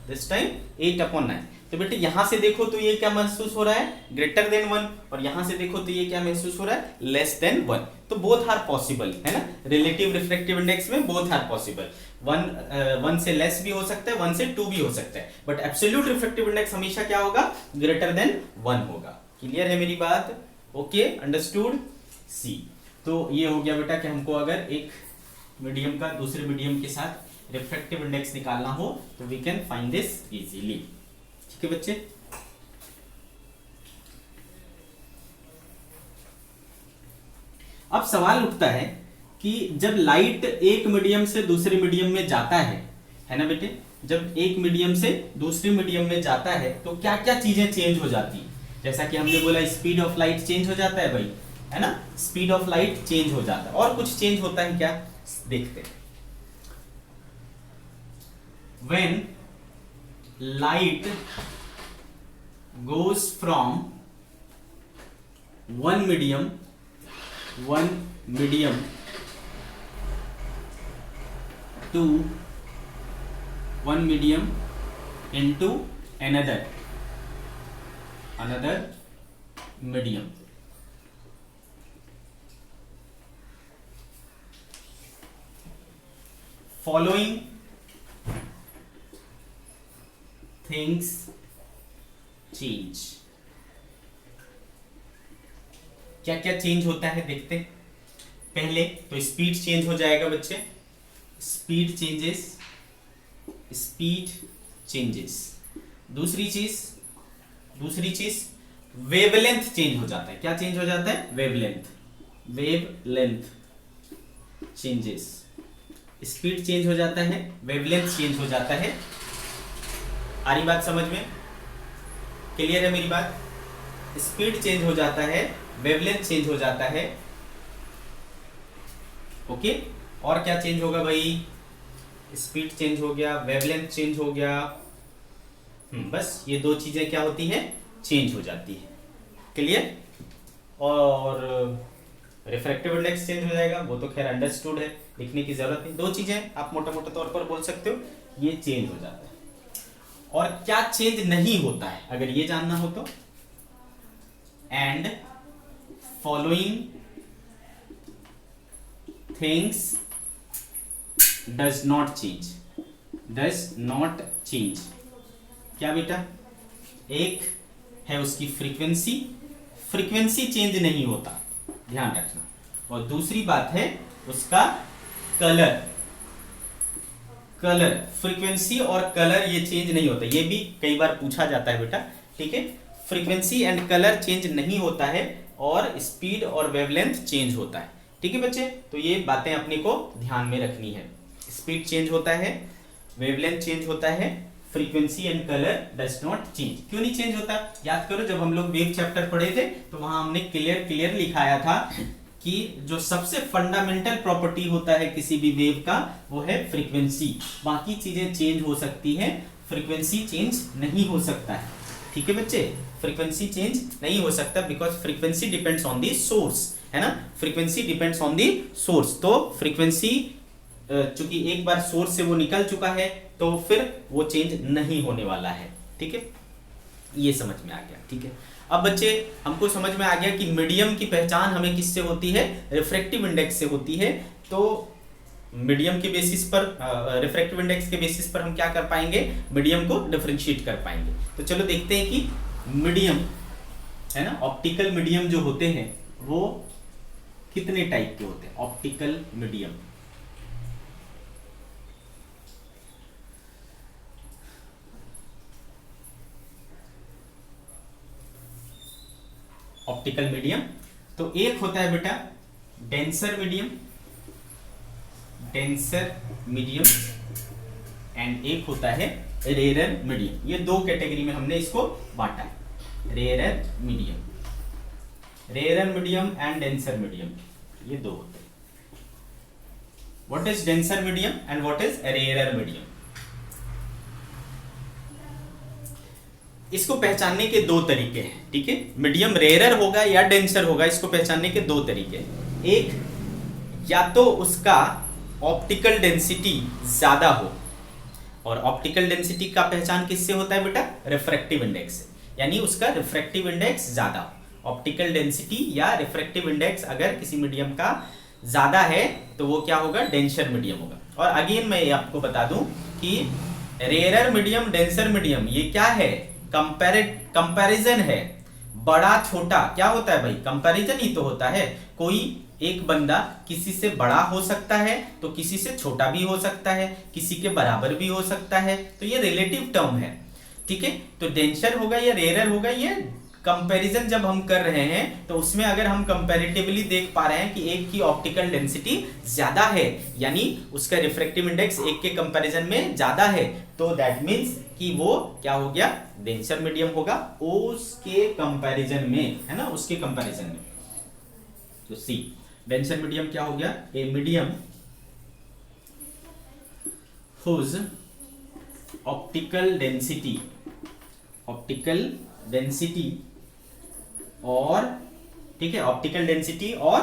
This time 8/9। तो बेटे यहां से देखो तो ये क्या महसूस हो रहा है? ग्रेटर देन 1, और यहां से देखो तो ये क्या महसूस हो रहा है? Less than 1। तो बोथ आर पॉसिबल, है ना। रिलेटिव रिफ्रैक्टिव इंडेक्स में बोथ आर पॉसिबल। 1 से लेस भी हो सकता है, 1 से 2 भी हो सकता है, बट एब्सोल्यूट रिफ्रैक्टिव इंडेक्स हमेशा क्या होगा? ग्रेटर देन 1 होगा। क्लियर है मेरी बात? Okay, understood. सी, तो ये हो गया बेटा कि हमको अगर एक मीडियम का दूसरे मीडियम के साथ रिफ्रैक्टिव इंडेक्स निकालना हो तो we can find this easily. ठीक है बच्चे, अब सवाल उठता है कि जब लाइट एक मीडियम से दूसरे मीडियम में जाता है ना बेटे, जब एक मीडियम से दूसरे मीडियम में जाता है तो क्या क्या चीजें चेंज हो जाती है? जैसा कि हमने बोला स्पीड ऑफ लाइट चेंज हो जाता है भाई, है ना। स्पीड ऑफ लाइट चेंज हो जाता है, और कुछ चेंज होता है क्या? देखते हैं। when light goes from one medium to one medium into another medium. Following things change. क्या क्या चेंज होता है देखते हैं। पहले तो स्पीड चेंज हो जाएगा बच्चे, स्पीड चेंजेस। दूसरी चीज वेवलेंथ चेंज हो जाता है। क्या चेंज हो जाता है? Wavelength changes. स्पीड चेंज हो जाता है, वेवलेंथ चेंज हो जाता है। आ रही बात समझ में? क्लियर है मेरी बात? स्पीड चेंज हो जाता है, वेवलेंथ चेंज हो जाता है। ओके, और क्या चेंज होगा भाई? स्पीड चेंज हो गया, वेवलेंथ चेंज हो गया। बस ये दो चीजें क्या होती है? चेंज हो जाती है। क्लियर? और रिफ्रैक्टिव इंडेक्स चेंज हो जाएगा, वो तो खैर अंडरस्टूड है, लिखने की जरूरत नहीं। दो चीजें आप मोटा मोटा तौर पर बोल सकते हो, ये चेंज हो जाता है। और क्या चेंज नहीं होता है, अगर ये जानना हो तो, and following things does not change. क्या बेटा? एक है उसकी फ्रीक्वेंसी चेंज नहीं होता, ध्यान रखना। और दूसरी बात है उसका कलर। फ्रीक्वेंसी और कलर ये चेंज नहीं होता, ये भी कई बार पूछा जाता है बेटा। ठीक है, फ्रीक्वेंसी एंड कलर चेंज नहीं होता है और स्पीड और वेवलेंथ चेंज होता है। ठीक है बच्चे, तो ये बातें अपने को ध्यान में रखनी है। स्पीड चेंज होता है, वेवलेंथ चेंज होता है, frequency and colour does not change. क्यों नहीं चेंज होता? याद करो, जब हम लोग वेव चैप्टर पढ़े थे तो वहां हमने क्लियर लिखाया था कि जो सबसे फंडामेंटल प्रॉपर्टी होता है किसी भी वेव का, वो है फ्रीक्वेंसी। बाकी चीजें चेंज हो सकती हैं, फ्रीक्वेंसी चेंज नहीं हो सकता है। ठीक है बच्चे, फ्रीक्वेंसी चेंज नहीं हो सकता because frequency depends on the source, है ना। Frequency depends on the source. तो फ्रीक्वेंसी चूंकि एक बार सोर्स से वो निकल चुका है तो फिर वो चेंज नहीं होने वाला है। ठीक है, ये समझ में आ गया। ठीक है, अब बच्चे हमको समझ में आ गया कि मीडियम की पहचान हमें किससे होती है? रिफ्रैक्टिव इंडेक्स से होती है। तो मीडियम के बेसिस पर, रिफ्रैक्टिव इंडेक्स के बेसिस पर हम क्या कर पाएंगे? मीडियम को डिफरेंशिएट कर पाएंगे। तो चलो देखते हैं कि मीडियम, है ना, ऑप्टिकल मीडियम जो होते हैं वो कितने टाइप के होते हैं? ऑप्टिकल मीडियम, तो एक होता है बेटा डेंसर मीडियम एंड एक होता है रेयर मीडियम। ये दो कैटेगरी में हमने इसको बांटा है, rare medium and denser medium, ये दो होते हैं। What is denser medium and what is rare medium? इसको पहचानने के दो तरीके हैं। ठीक है, मीडियम रेयर होगा या डेंसर होगा, इसको पहचानने के दो तरीके हैं। एक, या तो उसका ऑप्टिकल डेंसिटी ज्यादा हो, और ऑप्टिकल डेंसिटी का पहचान किससे होता है बेटा? रिफ्रैक्टिव इंडेक्स से, यानी उसका रिफ्रैक्टिव इंडेक्स ज्यादा हो। ऑप्टिकल डेंसिटी या रिफ्रैक्टिव इंडेक्स अगर किसी मीडियम का ज्यादा है तो वो क्या होगा? डेंसर मीडियम होगा। और अगेन मैं आपको बता दूं कि रेयर मीडियम, डेंसर मीडियम, ये क्या है? कंपैरिजन है। बड़ा छोटा क्या होता है भाई? कंपैरिजन ही तो होता है। कोई एक बंदा किसी से बड़ा हो सकता है तो किसी से छोटा भी हो सकता है, किसी के बराबर भी हो सकता है, तो ये रिलेटिव टर्म है। ठीक है, तो डेंसर होगा या रेयर होगा, ये कंपैरिजन जब हम कर रहे हैं तो उसमें अगर हम कंपैरेटिवली देख पा रहे हैं कि एक की ऑप्टिकल डेंसिटी ज्यादा है, यानी उसका रिफ्रैक्टिव इंडेक्स एक के कंपैरिजन में ज्यादा है, तो दैट मींस कि वो क्या हो गया? डेंसर मीडियम होगा उसके कंपैरिजन में, है ना, उसके कंपैरिजन में। तो सी, डेंसर मीडियम क्या हो गया? A medium whose optical density, optical density और, ठीक है, ऑप्टिकल डेंसिटी और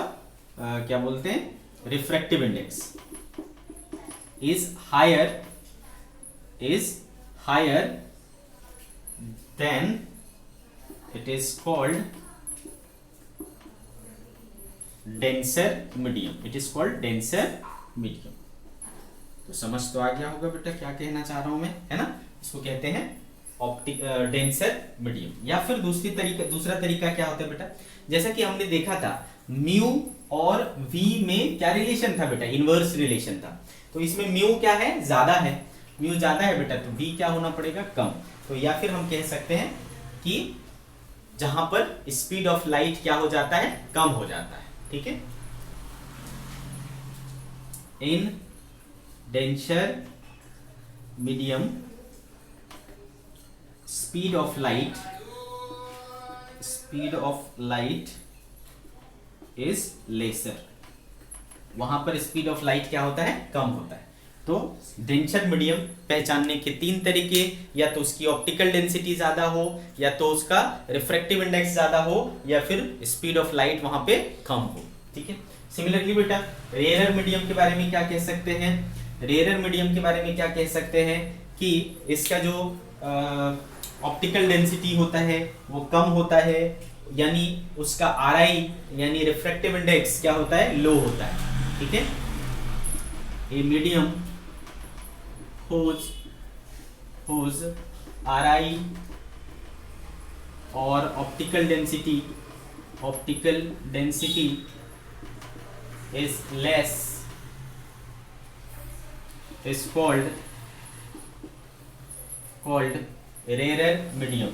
क्या बोलते हैं, refractive index is higher than, it is called denser medium, it is called denser medium. तो समझ तो आ गया होगा बेटा क्या कहना चाह रहा हूं मैं, है ना। इसको कहते हैं ऑप्टिक डेंसर मीडियम। या फिर दूसरा तरीका क्या होता है बेटा, जैसा कि हमने देखा था म्यू और वी में क्या रिलेशन था बेटा, इनवर्स रिलेशन था। तो इसमें म्यू क्या है, ज्यादा है, म्यू ज्यादा है बेटा, तो वी क्या होना पड़ेगा, कम। तो या फिर हम कह सकते हैं कि जहां पर स्पीड ऑफ लाइट क्या हो जाता है, कम हो जाता है, ठीक है। In denser medium speed of light is lesser, वहां पर स्पीड ऑफ लाइट क्या होता है, कम होता है। तो डेंसर मीडियम पहचानने के 3 तरीके, या तो उसकी ऑप्टिकल डेंसिटी ज्यादा हो, या तो उसका रिफ्रैक्टिव इंडेक्स ज्यादा हो, या फिर स्पीड ऑफ लाइट वहां पे कम हो, ठीक है। सिमिलरली बेटा रेयरर मीडियम के बारे में क्या कह सकते हैं, रेयरर मीडियम के बारे में क्या कह सकते हैं कि इसका जो ऑप्टिकल डेंसिटी होता है वो कम होता है, यानी उसका आरआई यानी रिफ्रैक्टिव इंडेक्स क्या होता है, लो होता है, ठीक है। ए मीडियम whose RI और optical density is less is called rarer medium,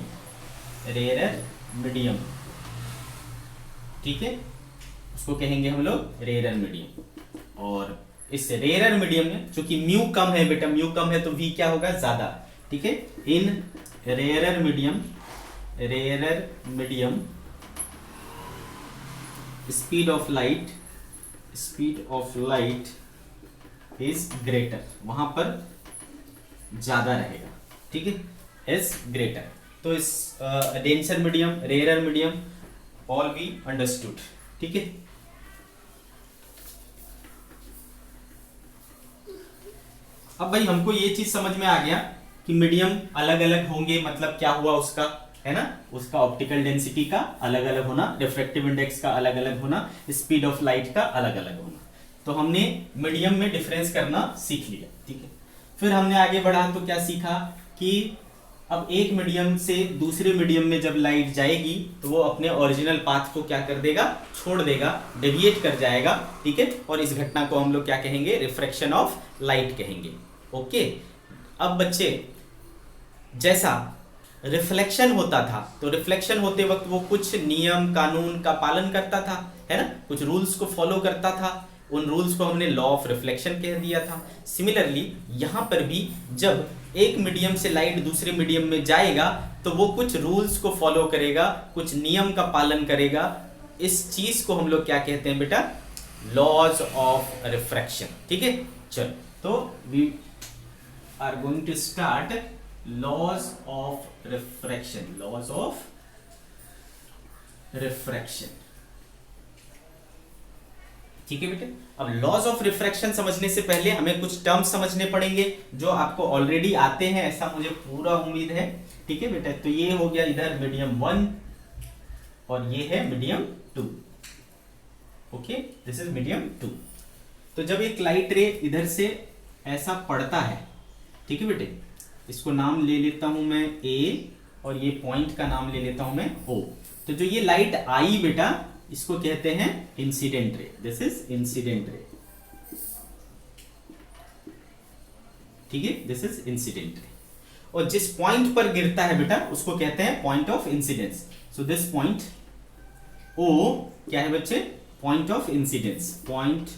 ठीक है, उसको कहेंगे हम लोग रेयर मीडियम। और इस रेयर मीडियम में चूंकि म्यू कम है बेटा, म्यू कम है तो वी क्या होगा, ज्यादा, ठीक है। In rare medium speed of light is greater, वहां पर ज्यादा रहेगा, ठीक है, इज ग्रेटर। तो इस denser medium, rare medium all we understood, ठीक है। अब भाई हमको ये चीज समझ में आ गया कि मीडियम अलग अलग होंगे, मतलब क्या हुआ उसका, है ना, उसका ऑप्टिकल डेंसिटी का अलग अलग होना, रिफ्रैक्टिव इंडेक्स का अलग अलग होना, स्पीड ऑफ लाइट का अलग अलग होना। तो हमने मीडियम में डिफरेंस करना सीख लिया, ठीक है। फिर हमने आगे बढ़ा तो क्या सीखा कि अब एक मीडियम से दूसरे मीडियम में जब लाइट जाएगी तो वो अपने ओरिजिनल पाथ को क्या कर देगा, छोड़ देगा, डेविएट कर जाएगा, ठीक है। और इस घटना को हम लोग क्या कहेंगे, रिफ्रैक्शन ऑफ लाइट कहेंगे, ओके। अब बच्चे जैसा रिफ्लेक्शन होता था तो रिफ्लेक्शन होते वक्त वो कुछ नियम कानून का पालन करता था, है ना, कुछ रूल्स को फॉलो करता था, उन रूल्स को हमने लॉ ऑफ रिफ्लेक्शन कह दिया था। सिमिलरली यहाँ पर भी जब एक मीडियम से लाइट दूसरे मीडियम में जाएगा तो वो कुछ रूल्स को फॉलो करेगा, कुछ नियम का पालन करेगा। इस चीज को हम लोग क्या कहते हैं बेटा, लॉज ऑफ रिफ्रैक्शन, ठीक है। चलो तो we are going to start laws of refraction, ठीक है बेटे। अब लॉज ऑफ रिफ्रैक्शन समझने से पहले हमें कुछ टर्म्स समझने पड़ेंगे जो आपको ऑलरेडी आते हैं, ऐसा मुझे पूरा उम्मीद है, ठीक है बेटा। तो ये हो गया इधर मीडियम 1 और ये है medium 2, okay, this is medium 2। तो जब एक लाइट रे इधर से ऐसा पड़ता है, ठीक है बेटे, इसको नाम ले लेता हूं मैं A और ये पॉइंट का नाम ले लेता हूं मैं O। तो जो ये लाइट आई बेटा इसको कहते हैं incident ray, this is incident ray, ठीक है, दिस इज इंसिडेंट रे। और जिस पॉइंट पर गिरता है बेटा उसको कहते हैं point of incidence. So this point O क्या है बच्चे, point of incidence, point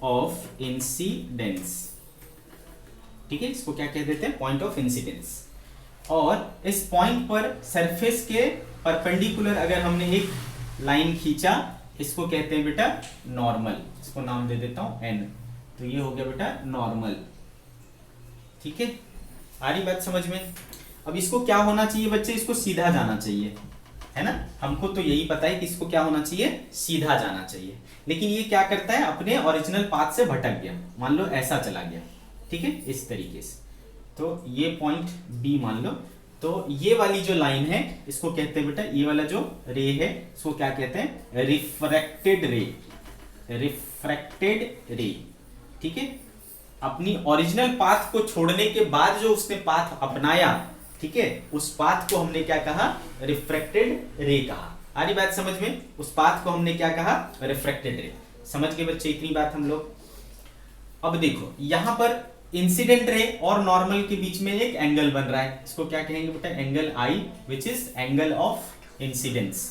of incidence, ठीक है, इसको क्या कह देते हैं, पॉइंट ऑफ इंसिडेंस। और इस पॉइंट पर सरफेस के परपेंडिकुलर अगर हमने एक लाइन खींचा, इसको कहते हैं बेटा नॉर्मल, इसको नाम दे देता हूं N। तो ये हो गया बेटा नॉर्मल, ठीक है। आ रही बात समझ में? अब इसको क्या होना चाहिए बच्चे, इसको सीधा जाना चाहिए, है ना। हमको तो यही पता है कि इसको क्या होना चाहिए, सीधा जाना चाहिए, लेकिन ये क्या करता है, अपने ओरिजिनल पाथ से भटक गया, मान लो ऐसा चला गया, ठीक है, इस तरीके से। तो ये पॉइंट बी मान लो, तो ये वाली जो लाइन है इसको कहते हैं बेटा, ये वाला जो रे है इसको क्या कहते हैं, रिफ्रैक्टेड रे, रिफ्रैक्टेड रे, ठीक है। अपनी ओरिजिनल पाथ को छोड़ने के बाद जो उसने पाथ अपनाया, ठीक है, उस पाथ को हमने क्या कहा, रिफ्रैक्टेड रे कहा। आ रही बात समझ में? उस पाथ को हमने क्या कहा, रिफ्रैक्टेड रे। समझ गए बच्चे इतनी बात हम लोग? अब देखो यहां पर इंसिडेंट रे और नॉर्मल के बीच में एक एंगल बन रहा है, इसको क्या कहेंगे बेटा, angle I, which is angle of incidence,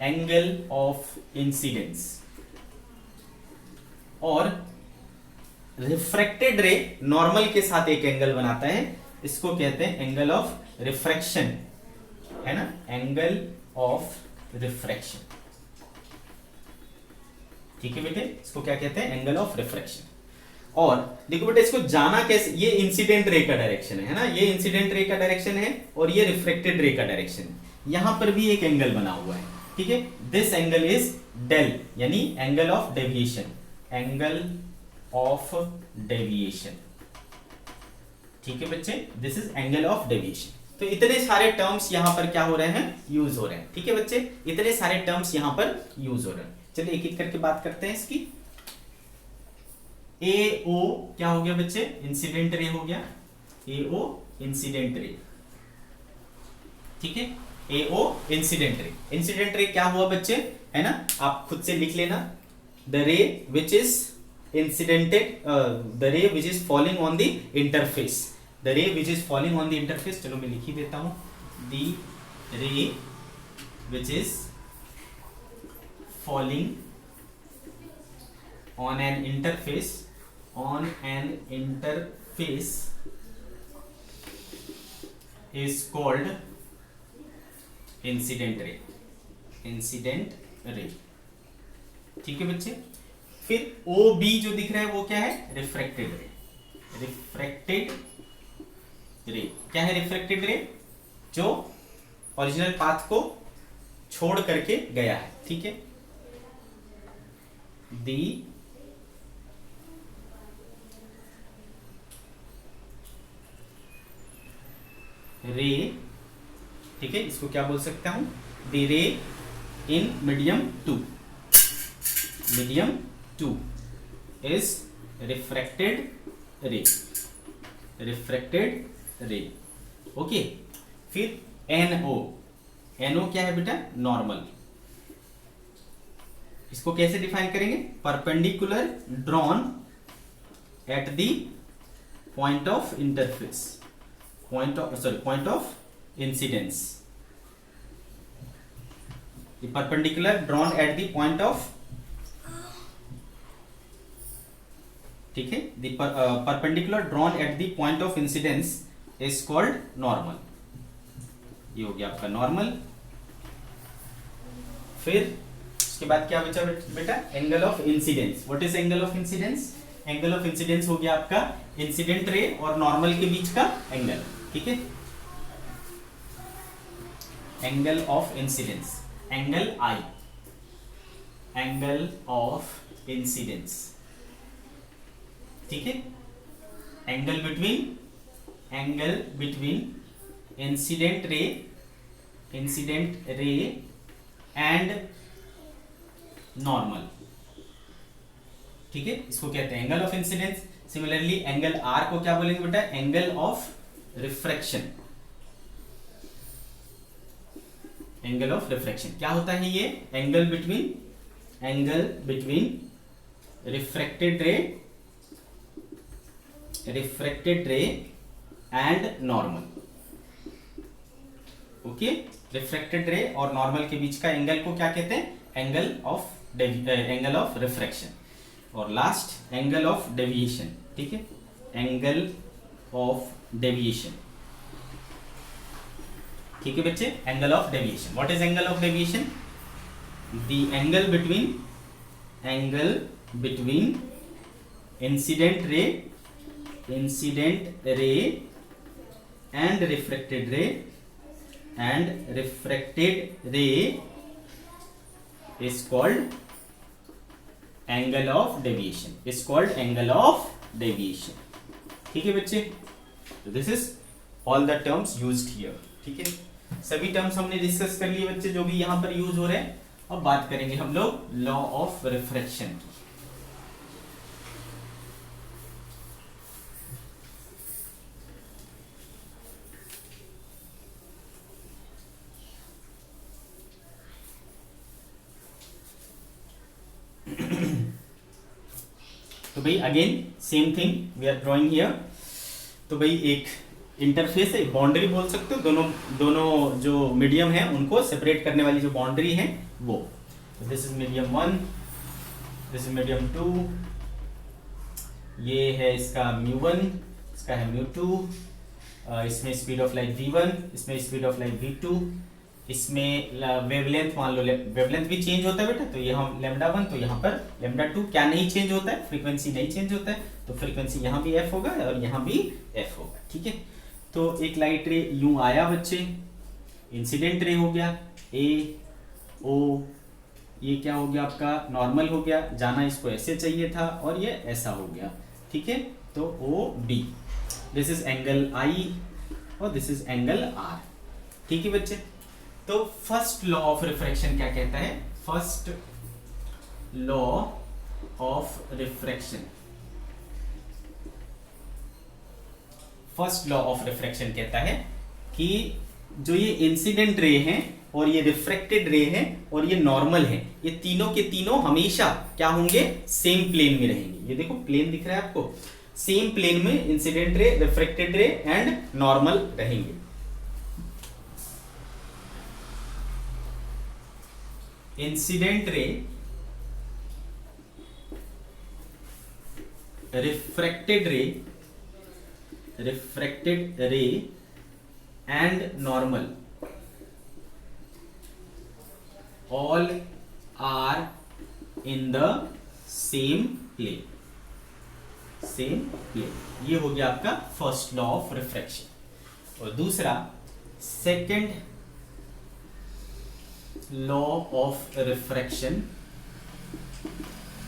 angle of incidence. और रिफ्रैक्टेड रे नॉर्मल के साथ एक एंगल बनाता है, इसको कहते हैं एंगल ऑफ रिफ्रैक्शन, है ना, एंगल ऑफ रिफ्रैक्शन, ठीक है बेटे, इसको क्या कहते हैं, एंगल ऑफ रिफ्रैक्शन। और देखो बेटा इसको जाना कैसे, ये इंसिडेंट रे का डायरेक्शन है ना, ये इंसिडेंट रे का डायरेक्शन है और ये रिफ्लेक्टेड रे का डायरेक्शन है। यहां पर भी एक एंगल बना हुआ है, ठीक है, दिस एंगल इज डेल, यानी angle of deviation, angle of deviation, ठीक है बच्चे, this is angle of deviation. तो इतने सारे टर्म्स यहां पर क्या हो रहे हैं, यूज हो रहे हैं, ठीक है बच्चे, इतने सारे टर्म्स यहां पर यूज हो रहे हैं। चलिए एक एक करके बात करते हैं इसकी। ए ओ क्या हो गया बच्चे, इंसिडेंट रे हो गया, ए ओ इंसिडेंट रे, ठीक है, ए ओ इंसिडेंट रे। इंसिडेंट रे क्या हुआ बच्चे, है ना, आप खुद से लिख लेना, द रे which is incidented, the ray which is falling on the interface, the ray which is falling on the interface, चलो मैं लिख ही देता हूं, the ray which is falling on an interface, on an interface is called incident ray, incident ray, ठीक है बच्चे। फिर ओ बी जो दिख रहा है वो क्या है, रिफ्रैक्टेड रे, रिफ्रैक्टेड रे क्या है, रिफ्रैक्टेड रे जो ओरिजिनल पाथ को छोड़ करके गया है, ठीक है, दी रे, ठीक है, इसको क्या बोल सकता हूं, दी रे in medium 2, medium 2 is refracted ray, refracted ray, okay. फिर NO, NO क्या है बेटा, नॉर्मल। इसको कैसे डिफाइन करेंगे, perpendicular drawn at the point of interface, point of incidence, the perpendicular drawn at the point of, ठीक है, the perpendicular drawn at the point of incidence is called normal, ये हो गया आपका नॉर्मल। फिर उसके बाद क्या बचा बेटा, angle of incidence. What is angle of incidence, angle of incidence हो गया आपका इंसिडेंट रे और नॉर्मल के बीच का एंगल, ठीक है, angle of incidence, angle I, angle of incidence, ठीक है, angle between incident ray and normal, ठीक है, इसको कहते हैं angle of incidence. Similarly angle R को क्या बोलेंगे बेटा, angle of refraction, angle of refraction क्या होता है, ये angle between refracted ray and normal, okay, refracted ray और नॉर्मल के बीच का एंगल को क्या कहते हैं, एंगल ऑफ रिफ्रैक्शन। और लास्ट एंगल ऑफ डेविएशन, ठीक है, एंगल ऑफ डेविएशन, ठीक है बच्चे, angle of deviation. What is angle of deviation, the angle between incident ray and refracted रे is called angle of deviation, is called angle of deviation. ठीक है बच्चे, तो this is all the terms used here. ठीक है, सभी टर्म्स हमने डिस्कस कर लिए बच्चे जो भी यहां पर यूज हो रहे हैं. अब बात करेंगे हम लोग लॉ ऑफ रिफ्रैक्शन की. तो भाई again same thing we are drawing here. तो भाई एक इंटरफेस है, बाउंड्री बोल सकते हो, दोनों जो मीडियम है उनको सेपरेट करने वाली जो बाउंड्री है वो. तो this is medium 1, this is medium 2, ये है इसका μ1, इसका है μ2, इसमें स्पीड ऑफ लाइट v1, इसमें स्पीड ऑफ लाइट v2, इसमें वेवलेंथ, मान लो वेवलेंथ भी चेंज होता है बेटा. तो ये हम λ1, तो यहाँ पर λ2 क्या नहीं चेंज होता है, फ्रीक्वेंसी नहीं चेंज होता है. तो फ्रीक्वेंसी यहाँ भी f होगा और यहाँ भी f होगा. ठीक है, तो एक लाइट रे यूं आया बच्चे, इंसिडेंट रे हो गया a o, ये क्या हो गया आपका नॉर्मल हो गया, जाना इसको ऐसे चाहिए था और ये ऐसा हो गया. ठीक है, तो o b, this is angle I और दिस इज एंगल R. ठीक है बच्चे, तो फर्स्ट लॉ ऑफ रिफ्रैक्शन क्या कहता है, first law of refraction, first law of refraction कहता है कि जो ये इंसिडेंट रे हैं और ये रिफ्रैक्टेड रे हैं और ये नॉर्मल है, ये तीनों के तीनों हमेशा क्या होंगे, सेम प्लेन में रहेंगे. ये देखो प्लेन दिख रहा है आपको, सेम प्लेन में incident ray, refracted ray and normal रहेंगे. Incident ray, refracted ray and normal all are in the same plane. ये हो गया आपका फर्स्ट लॉ ऑफ रिफ्रैक्शन. और दूसरा सेकंड लॉ ऑफ रिफ्रैक्शन,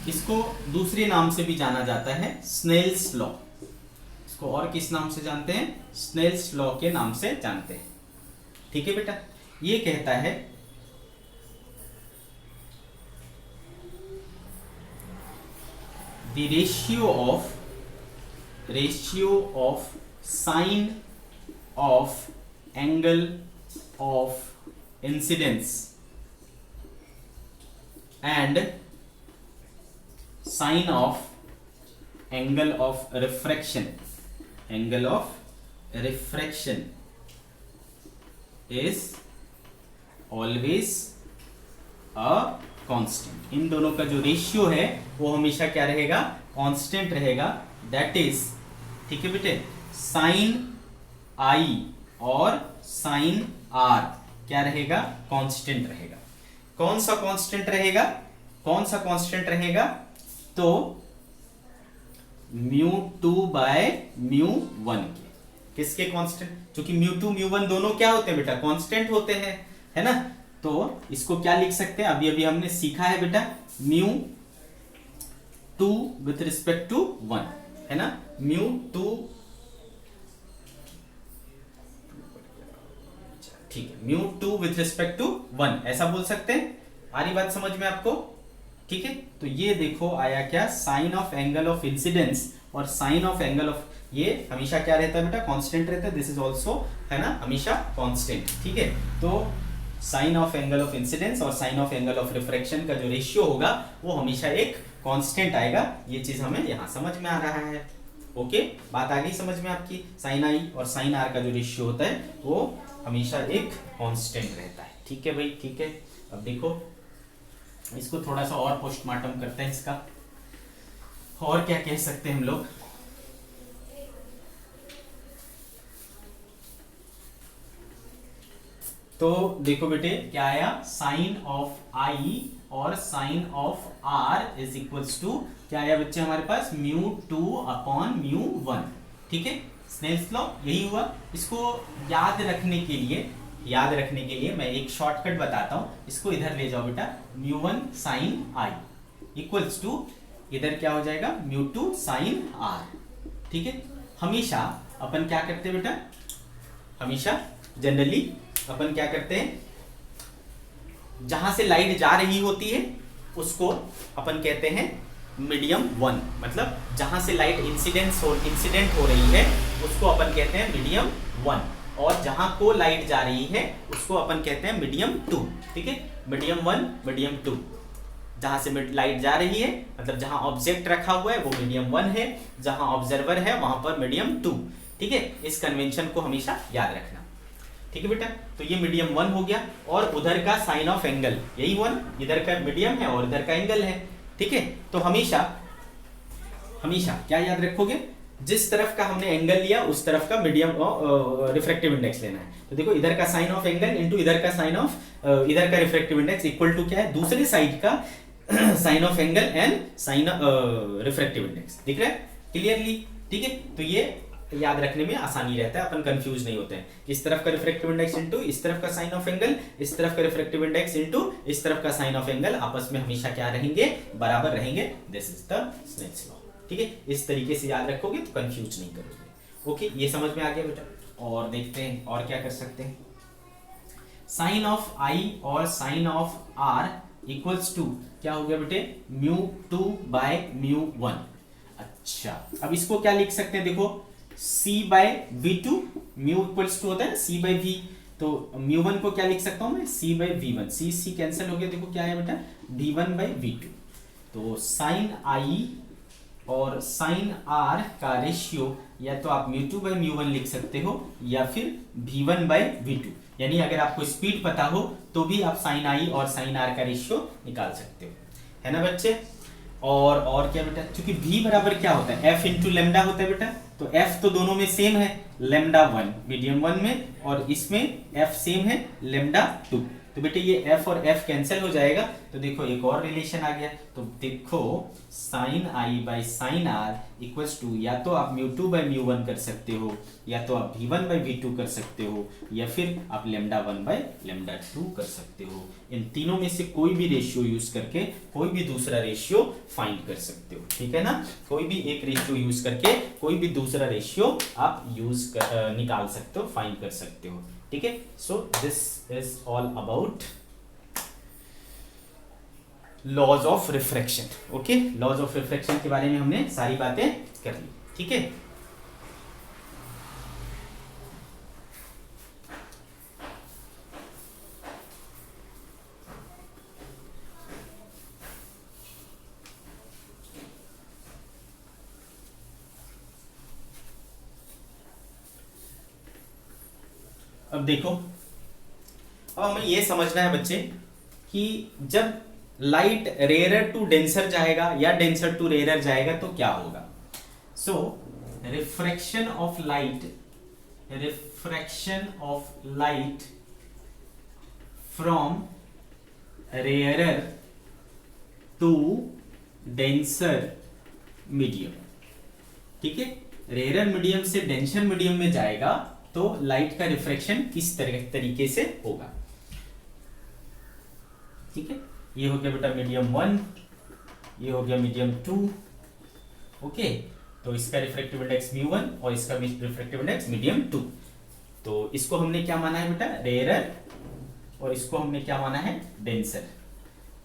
इसको दूसरे नाम से भी जाना जाता है स्नेल्स लॉ. इसको और किस नाम से जानते हैं, स्नेल्स लॉ के नाम से जानते हैं. ठीक है बेटा, ये कहता है the ratio of sine of angle of incidence and sine of angle of refraction is always a constant. इन दोनों का जो रेशियो है वो हमेशा क्या रहेगा, कांस्टेंट रहेगा. दैट इज, ठीक है बेटे, साइन आई और साइन आर क्या रहेगा, कांस्टेंट रहेगा. कौन सा कांस्टेंट रहेगा, तो μ2 बाय μ1 के. किसके कांस्टेंट, क्योंकि μ2 μ1 दोनों क्या होते हैं बेटा, कांस्टेंट होते हैं, है ना. तो इसको क्या लिख सकते हैं, अभी हमने सीखा है बेटा, μ2 विथ रिस्पेक्ट टू 1, है ना. μ2, ठीक है, μ2 विथ रिस्पेक्ट टू 1 ऐसा बोल सकते हैं. आ रही बात समझ में आपको. ठीक है, तो ये देखो आया क्या, sine of angle of incidence और साइन ऑफ एंगल ऑफ, ये हमेशा क्या रहता है बेटा, कांस्टेंट रहता है. दिस इज ऑल्सो, है ना, हमेशा कांस्टेंट. ठीक है, तो sine of angle of incidence और sine of angle of refraction का जो रेशियो होगा वो हमेशा एक कांस्टेंट आएगा. ये चीज हमें यहां समझ में आ रहा है. ओके, बात आ गई समझ में आपकी. साइन आई और साइन आर का जो रेशियो होता है वो हमेशा एक कांस्टेंट रहता है. ठीक है भाई, ठीक है. अब देखो इसको थोड़ा सा और पोस्टमार्टम करते हैं इसका, और क्या कह सकते हैं हम लोग. तो देखो बेटे क्या आया, साइन ऑफ आई और sine of R is equals to क्या आया बच्चे हमारे पास, μ2 अपॉन μ1. ठीक है, स्नेल्स लॉ यही हुआ। इसको याद रखने के लिए मैं एक शॉर्टकट बताता हूं। इसको इधर ले जाओ बेटा, μ1 sin i इक्वल्स टू, इधर क्या हो जाएगा, μ2 sin r। ठीक है, हमेशा अपन क्या करते हैं बेटा, हमेशा जनरली अपन क्या करते हैं, जहां से लाइट जा रही होती है उसको अपन कहते हैं मीडियम वन, मतलब जहां से लाइट इंसिडेंट हो रही है उसको अपन कहते हैं मीडियम वन, और जहां को लाइट जा रही है उसको अपन कहते हैं मीडियम टू। ठीक है, मीडियम वन, मीडियम टू, जहां से लाइट जा रही है मतलब जहां ऑब्जेक्ट रखा हुआ है वो मीडियम वन है, जहां ऑब्जर्वर है वहां पर मीडियम टू। ठीक है, इस कन्वेंशन को हमेशा याद रखना। ठीक है बेटा, तो ये मीडियम वन हो गया, और उधर का साइन ऑफ एंगल यही वन, इधर का मीडियम है और इधर का एंगल है। ठीक है, तो हमेशा क्या याद रखोगे, जिस तरफ का हमने एंगल लिया उस तरफ का मीडियम रिफ्रैक्टिव इंडेक्स लेना है। तो देखो इधर का साइन ऑफ एंगल इंटू इधर का साइन ऑफ इधर का रिफ्रैक्टिव इंडेक्स इक्वल टू क्या है, दूसरे साइड का sine of angle and sine refractive index. दिख रहा है क्लियरली? ठीक है, तो ये याद रखने में आसानी रहता है, अपन कंफ्यूज नहीं होते हैं। इस तरफ का रिफ्रैक्टिव इंडेक्स इनटू इस तरफ का साइन ऑफ एंगल, इस तरफ का रिफ्रैक्टिव इंडेक्स इनटू इस तरफ का साइन ऑफ एंगल, आपस में हमेशा क्या रहेंगे, बराबर रहेंगे। This is the Snell's law. ठीक है, इस तरीके से याद रखोगे तो कंफ्यूज नहीं करोगे। ओके, ये समझ में आ गया बेटा। और देखते हैं और क्या कर सकते हैं। साइन ऑफ आई और sine of R equals to क्या हो गया बेटे, μ2 बाय μ1। अच्छा, अब इसको क्या लिख सकते हैं, देखो c by v2, mu equals to होता है c बाय v, तो μ1 को क्या लिख सकता हूं मैं, c bye v1, c cancel हो गया, देखो क्या है बेटा, v1 बाय v2। तो साइन i और साइन r का रेशियो या तो आप μ2 बाय μ1 लिख सकते हो या फिर v1 बाय v2, यानी अगर आपको स्पीड पता हो तो भी आप साइन i और साइन r का रेशियो निकाल सकते हो, है ना बच्चे। और क्या बेटा, क्योंकि v बराबर क्या होता है, f इंटू लेमडा होता है बेटा, तो f तो दोनों में सेम है, लेमडा वन मीडियम वन में, और इसमें f सेम है लेमडा टू। तो बेटे ये f और f कैंसिल हो जाएगा, तो देखो एक और रिलेशन आ गया। तो देखो sine i by sine r equals to, या तो आप μ2 बाई μ1 कर सकते हो, या तो आप v1 बाई v2 कर सकते हो, या फिर आप lambda one by lambda two कर सकते हो। इन तीनों में से कोई भी रेशियो यूज करके कोई भी दूसरा रेशियो फाइंड कर सकते हो। ठीक है ना, कोई भी एक रेशियो यूज करके कोई भी दूसरा रेशियो आप निकाल सकते हो, फाइंड कर सकते हो। ठीक है, so this is all about laws of refraction. Okay, laws of refraction के बारे में हमने सारी बातें कर ली। ठीक है, अब देखो, अब हमें यह समझना है बच्चे कि जब लाइट रेयर टू डेंसर जाएगा या डेंसर टू रेयर जाएगा तो क्या होगा। So refraction of light from rare to denser medium. ठीक है, रेयर मीडियम से डेंसर मीडियम में जाएगा तो लाइट का रिफ्रैक्शन किस तरीके से होगा। ठीक है, ये हो गया बेटा मीडियम वन, ये हो गया मीडियम टू। ओके, तो इसका रिफ्रैक्टिव इंडेक्स μ1 और इसका refractive index medium to. Two इसको हमने क्या माना है बेटा, रेयर, और इसको हमने क्या माना है, डेंसर।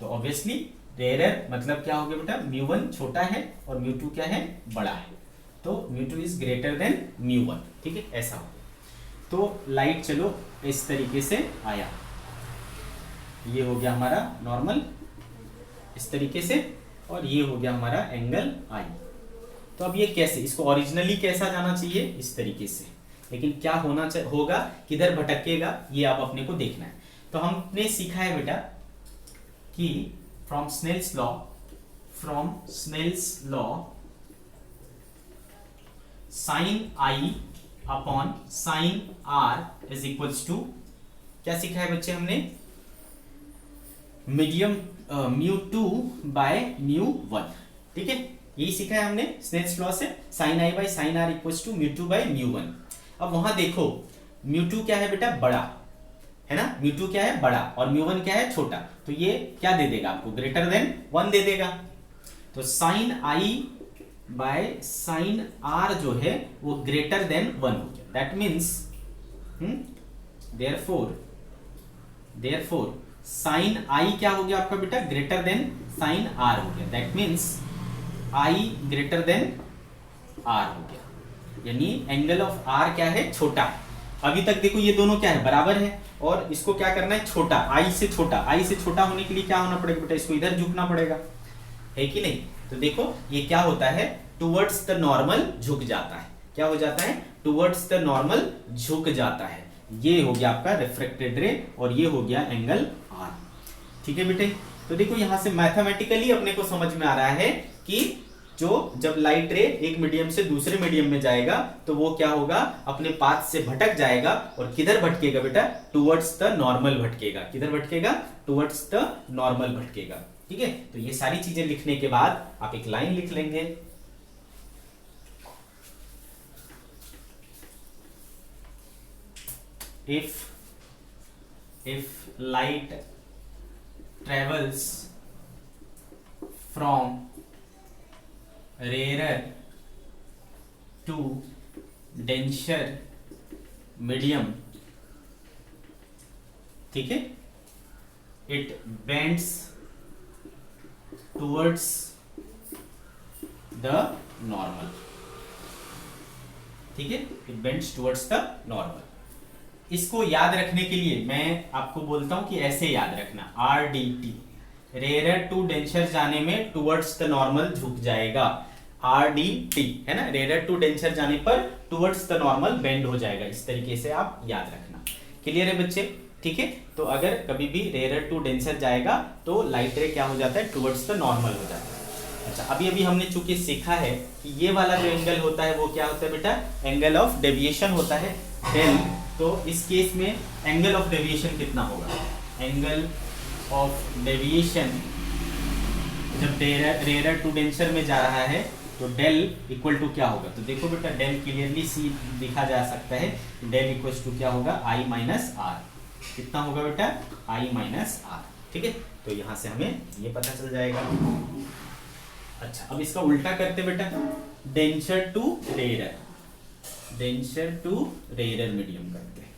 तो ऑब्वियसली रेयर मतलब क्या हो गया बेटा, μ1 छोटा है और μ2 क्या है, बड़ा है, तो μ2 इज ग्रेटर देन μ1। ठीक है, ऐसा हो गया। तो लाइट चलो इस तरीके से आया, ये हो गया हमारा नॉर्मल इस तरीके से, और ये हो गया हमारा एंगल आई। तो अब ये कैसे, इसको ओरिजिनली कैसा जाना चाहिए, इस तरीके से, लेकिन क्या होगा, किधर भटकेगा, ये आप अपने को देखना है। तो हमने सीखा है बेटा कि from Snell's law sine I upon sine R is equals to, क्या सीखा है बच्चे हमने, मीडियम μ2 बाय μ1। ठीक है, यही सीखा है हमने स्नेल्स लॉ से, sine I by sine R equals to mu two by mu one. अब वहां देखो म्यू टू क्या है बेटा, बड़ा है ना, म्यू टू क्या है बड़ा और म्यू वन क्या है छोटा, तो ये क्या दे देगा आपको, ग्रेटर देन वन दे देगा। तो sine I by sine R जो है वो ग्रेटर देन वन हो गया, that means therefore sine I क्या हो गया आपका बेटा, ग्रेटर देन साइन आर हो गया, that means I greater than R हो गया, यानी एंगल ऑफ आर क्या है, छोटा। अभी तक देखो ये दोनों क्या है, बराबर है, और इसको क्या करना है, छोटा, आई से छोटा। आई से छोटा होने के लिए क्या होना पड़ेगा बेटा, इसको इधर झुकना पड़ेगा, है कि नहीं। तो देखो ये क्या होता है, टुवर्ड्स द नॉर्मल झुक जाता है, क्या हो जाता है, टुवर्ड्स द नॉर्मल झुक जाता है। ये हो गया आपका रिफ्रैक्टेड रे और ये हो गया एंगल आर, ठीक है बेटे। तो देखो यहां से मैथमेटिकली अपने को समझ में आ रहा है कि जो जब लाइट रे एक मीडियम से दूसरे मीडियम में जाएगा तो वो क्या होगा, अपने पाथ से भटक जाएगा और किधर भटकेगा बेटा, टुवर्ड्स द नॉर्मल भटकेगा। किधर भटकेगा, टुवर्ड्स द नॉर्मल भटकेगा, ठीक है। तो ये सारी चीजें लिखने के बाद आप एक लाइन लिख लेंगे, if light travels from rarer to denser medium, ठीक है, it bends towards the normal, ठीक है, it bends towards the normal। इसको याद रखने के लिए मैं आपको बोलता हूं कि ऐसे याद रखना, R D T, rare to denser जाने में टुवर्ड्स द नॉर्मल झुक जाएगा, आर डी टी है ना, रेयर टू डेंसर जाने पर टुवर्ड्स द नॉर्मल बेंड हो जाएगा। इस तरीके से आप याद रखना, क्लियर है बच्चे, ठीक है। तो अगर कभी भी रेयर टू डेंसर जाएगा तो लाइट रे क्या हो जाता है, टुवर्ड्स द नॉर्मल हो जाता है। अच्छा, अभी अभी हमने चूंकि सीखा है कि ये वाला जो एंगल होता है वो क्या होता है बेटा, एंगल ऑफ डेविएशन होता है, डेल। तो इस केस में एंगल ऑफ डेविएशन कितना होगा, एंगल ऑफ डेविएशन जब रेयर टू डेंसर में जा रहा है तो डेल इक्वल टू क्या होगा, तो देखो बेटा डेल क्लियरली सी लिखा जा सकता है, डेल इक्वल टू क्या होगा, आई माइनस आर। कितना होगा बेटा, आई माइनस आर, ठीक है। तो यहां से हमें ये पता चल जाएगा। अच्छा, अब इसका उल्टा करते बेटा, denser to rare, denser to rare medium करते हैं।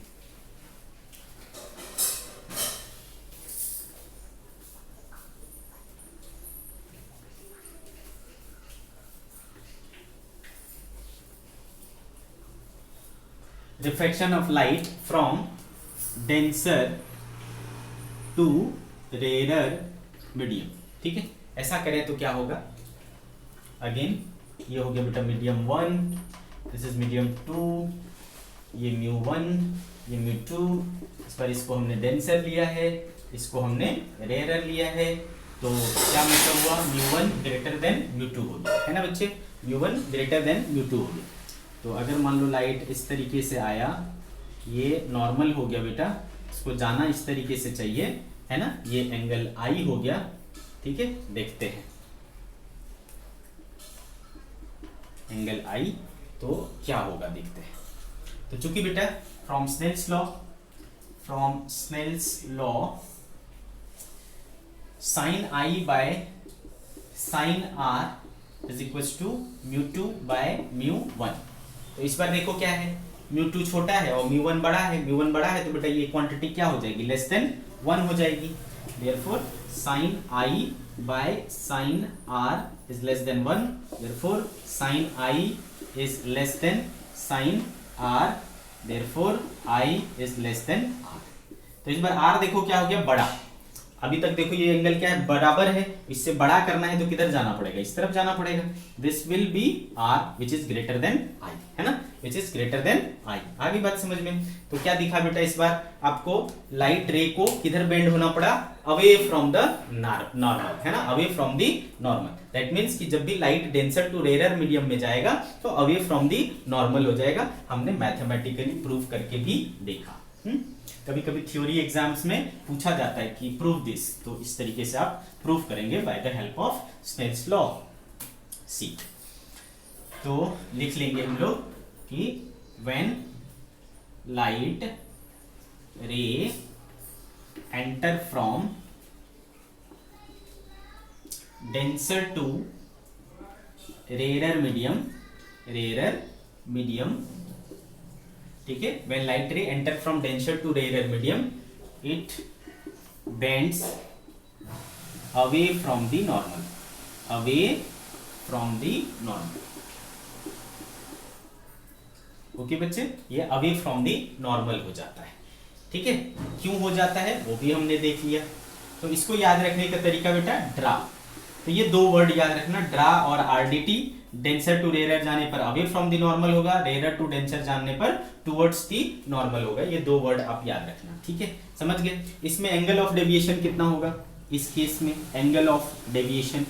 Refraction of light from denser to rare medium, ठीक है। ऐसा करें तो क्या होगा, अगेन ये हो गया बेटा medium one, this is medium two, ये म्यू वन, ये म्यू टू, इस पर इसको हमने डेंसर लिया है, इसको हमने रेयर लिया है, तो क्या मतलब हुआ, mu one greater than mu two हो गया, है ना बच्चे, mu one greater than mu two हो गया। तो अगर मान लो लाइट इस तरीके से आया, ये नॉर्मल हो गया बेटा, इसको जाना इस तरीके से चाहिए, है ना, ये एंगल आई हो गया, ठीक है। देखते हैं एंगल आई तो क्या होगा, देखते हैं। तो चूंकि बेटा from Snell's law sine I by sine R is equal to mu two by mu one. तो इस बार देखो क्या है, म्यू टू छोटा है और म्यू वन बड़ा है, म्यू वन बड़ा है तो बेटा ये क्वांटिटी क्या हो जाएगी, लेस देन वन हो जाएगी। Therefore sine I by sine R is less than one, therefore sine I is less than sin r, therefore I is less than r। तो इस बार r देखो क्या हो गया, बड़ा। अभी तक देखो ये एंगल क्या है, बराबर है, इससे बड़ा करना है तो किधर जाना पड़ेगा, इस तरफ जाना पड़ेगा। This will be r which is greater than I, है ना, which is greater than I। आगे बात समझ में। तो क्या दिखा बेटा, इस बार आपको लाइट रे को किधर बेंड होना पड़ा, अवे फ्रॉम द नॉर्मल, है ना, away from the normal. That means कि जब भी light denser to rare medium में जाएगा तो अवे फ्रॉम दी नॉर्मल हो जाएगा। हमने मैथमेटिकली प्रूव करके भी देखा। कभी कभी थ्योरी एग्जाम्स में पूछा जाता है कि प्रूव दिस, तो इस तरीके से आप प्रूव करेंगे by the help of Snell's law. C. तो लिख लेंगे हम लोग कि when light ray enter from denser to rare medium, ठीक है, when light ray enter from denser to rare medium it bends away from the normal, okay बच्चे, ये अवे फ्रॉम दी नॉर्मल हो जाता है, ठीक है। क्यों हो जाता है वो भी हमने देख लिया। तो इसको याद रखने का तरीका बेटा ड्रा, तो ये दो वर्ड याद रखना, ड्रा और आरडीटी। डेंसर टू रेयर जाने पर अवे फ्रॉम दी नॉर्मल होगा, रेयर टू डेंसर जाने पर टुवर्ड्स दी नॉर्मल होगा। ये दो वर्ड आप याद रखना, ठीक है, समझ गए। इसमें एंगल ऑफ डेविएशन कितना होगा, इस केस में एंगल ऑफ डेविएशन,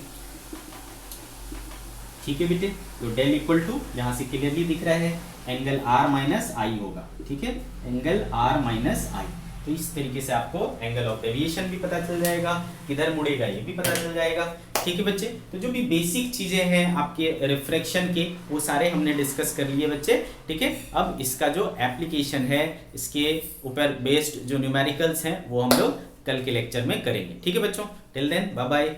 ठीक है बेटे, तो डेल इक्वल टू यहां से क्लियरली दिख रहा है एंगल आर माइनस आई होगा, ठीक है, एंगल आर माइनस आई। तो इस तरीके से आपको एंगल ऑफ डेविएशन भी पता चल जाएगा, किधर मुड़ेगा ये भी पता चल जाएगा, ठीक है बच्चे। तो जो भी बेसिक चीजें हैं आपके रिफ्रैक्शन के वो सारे हमने डिस्कस कर लिए बच्चे, ठीक है। अब इसका जो एप्लीकेशन है, इसके ऊपर बेस्ड जो न्यूमेरिकल्स हैं वो हम लोग कल के लेक्चर में करेंगे, ठीक है बच्चों। Till then bye bye.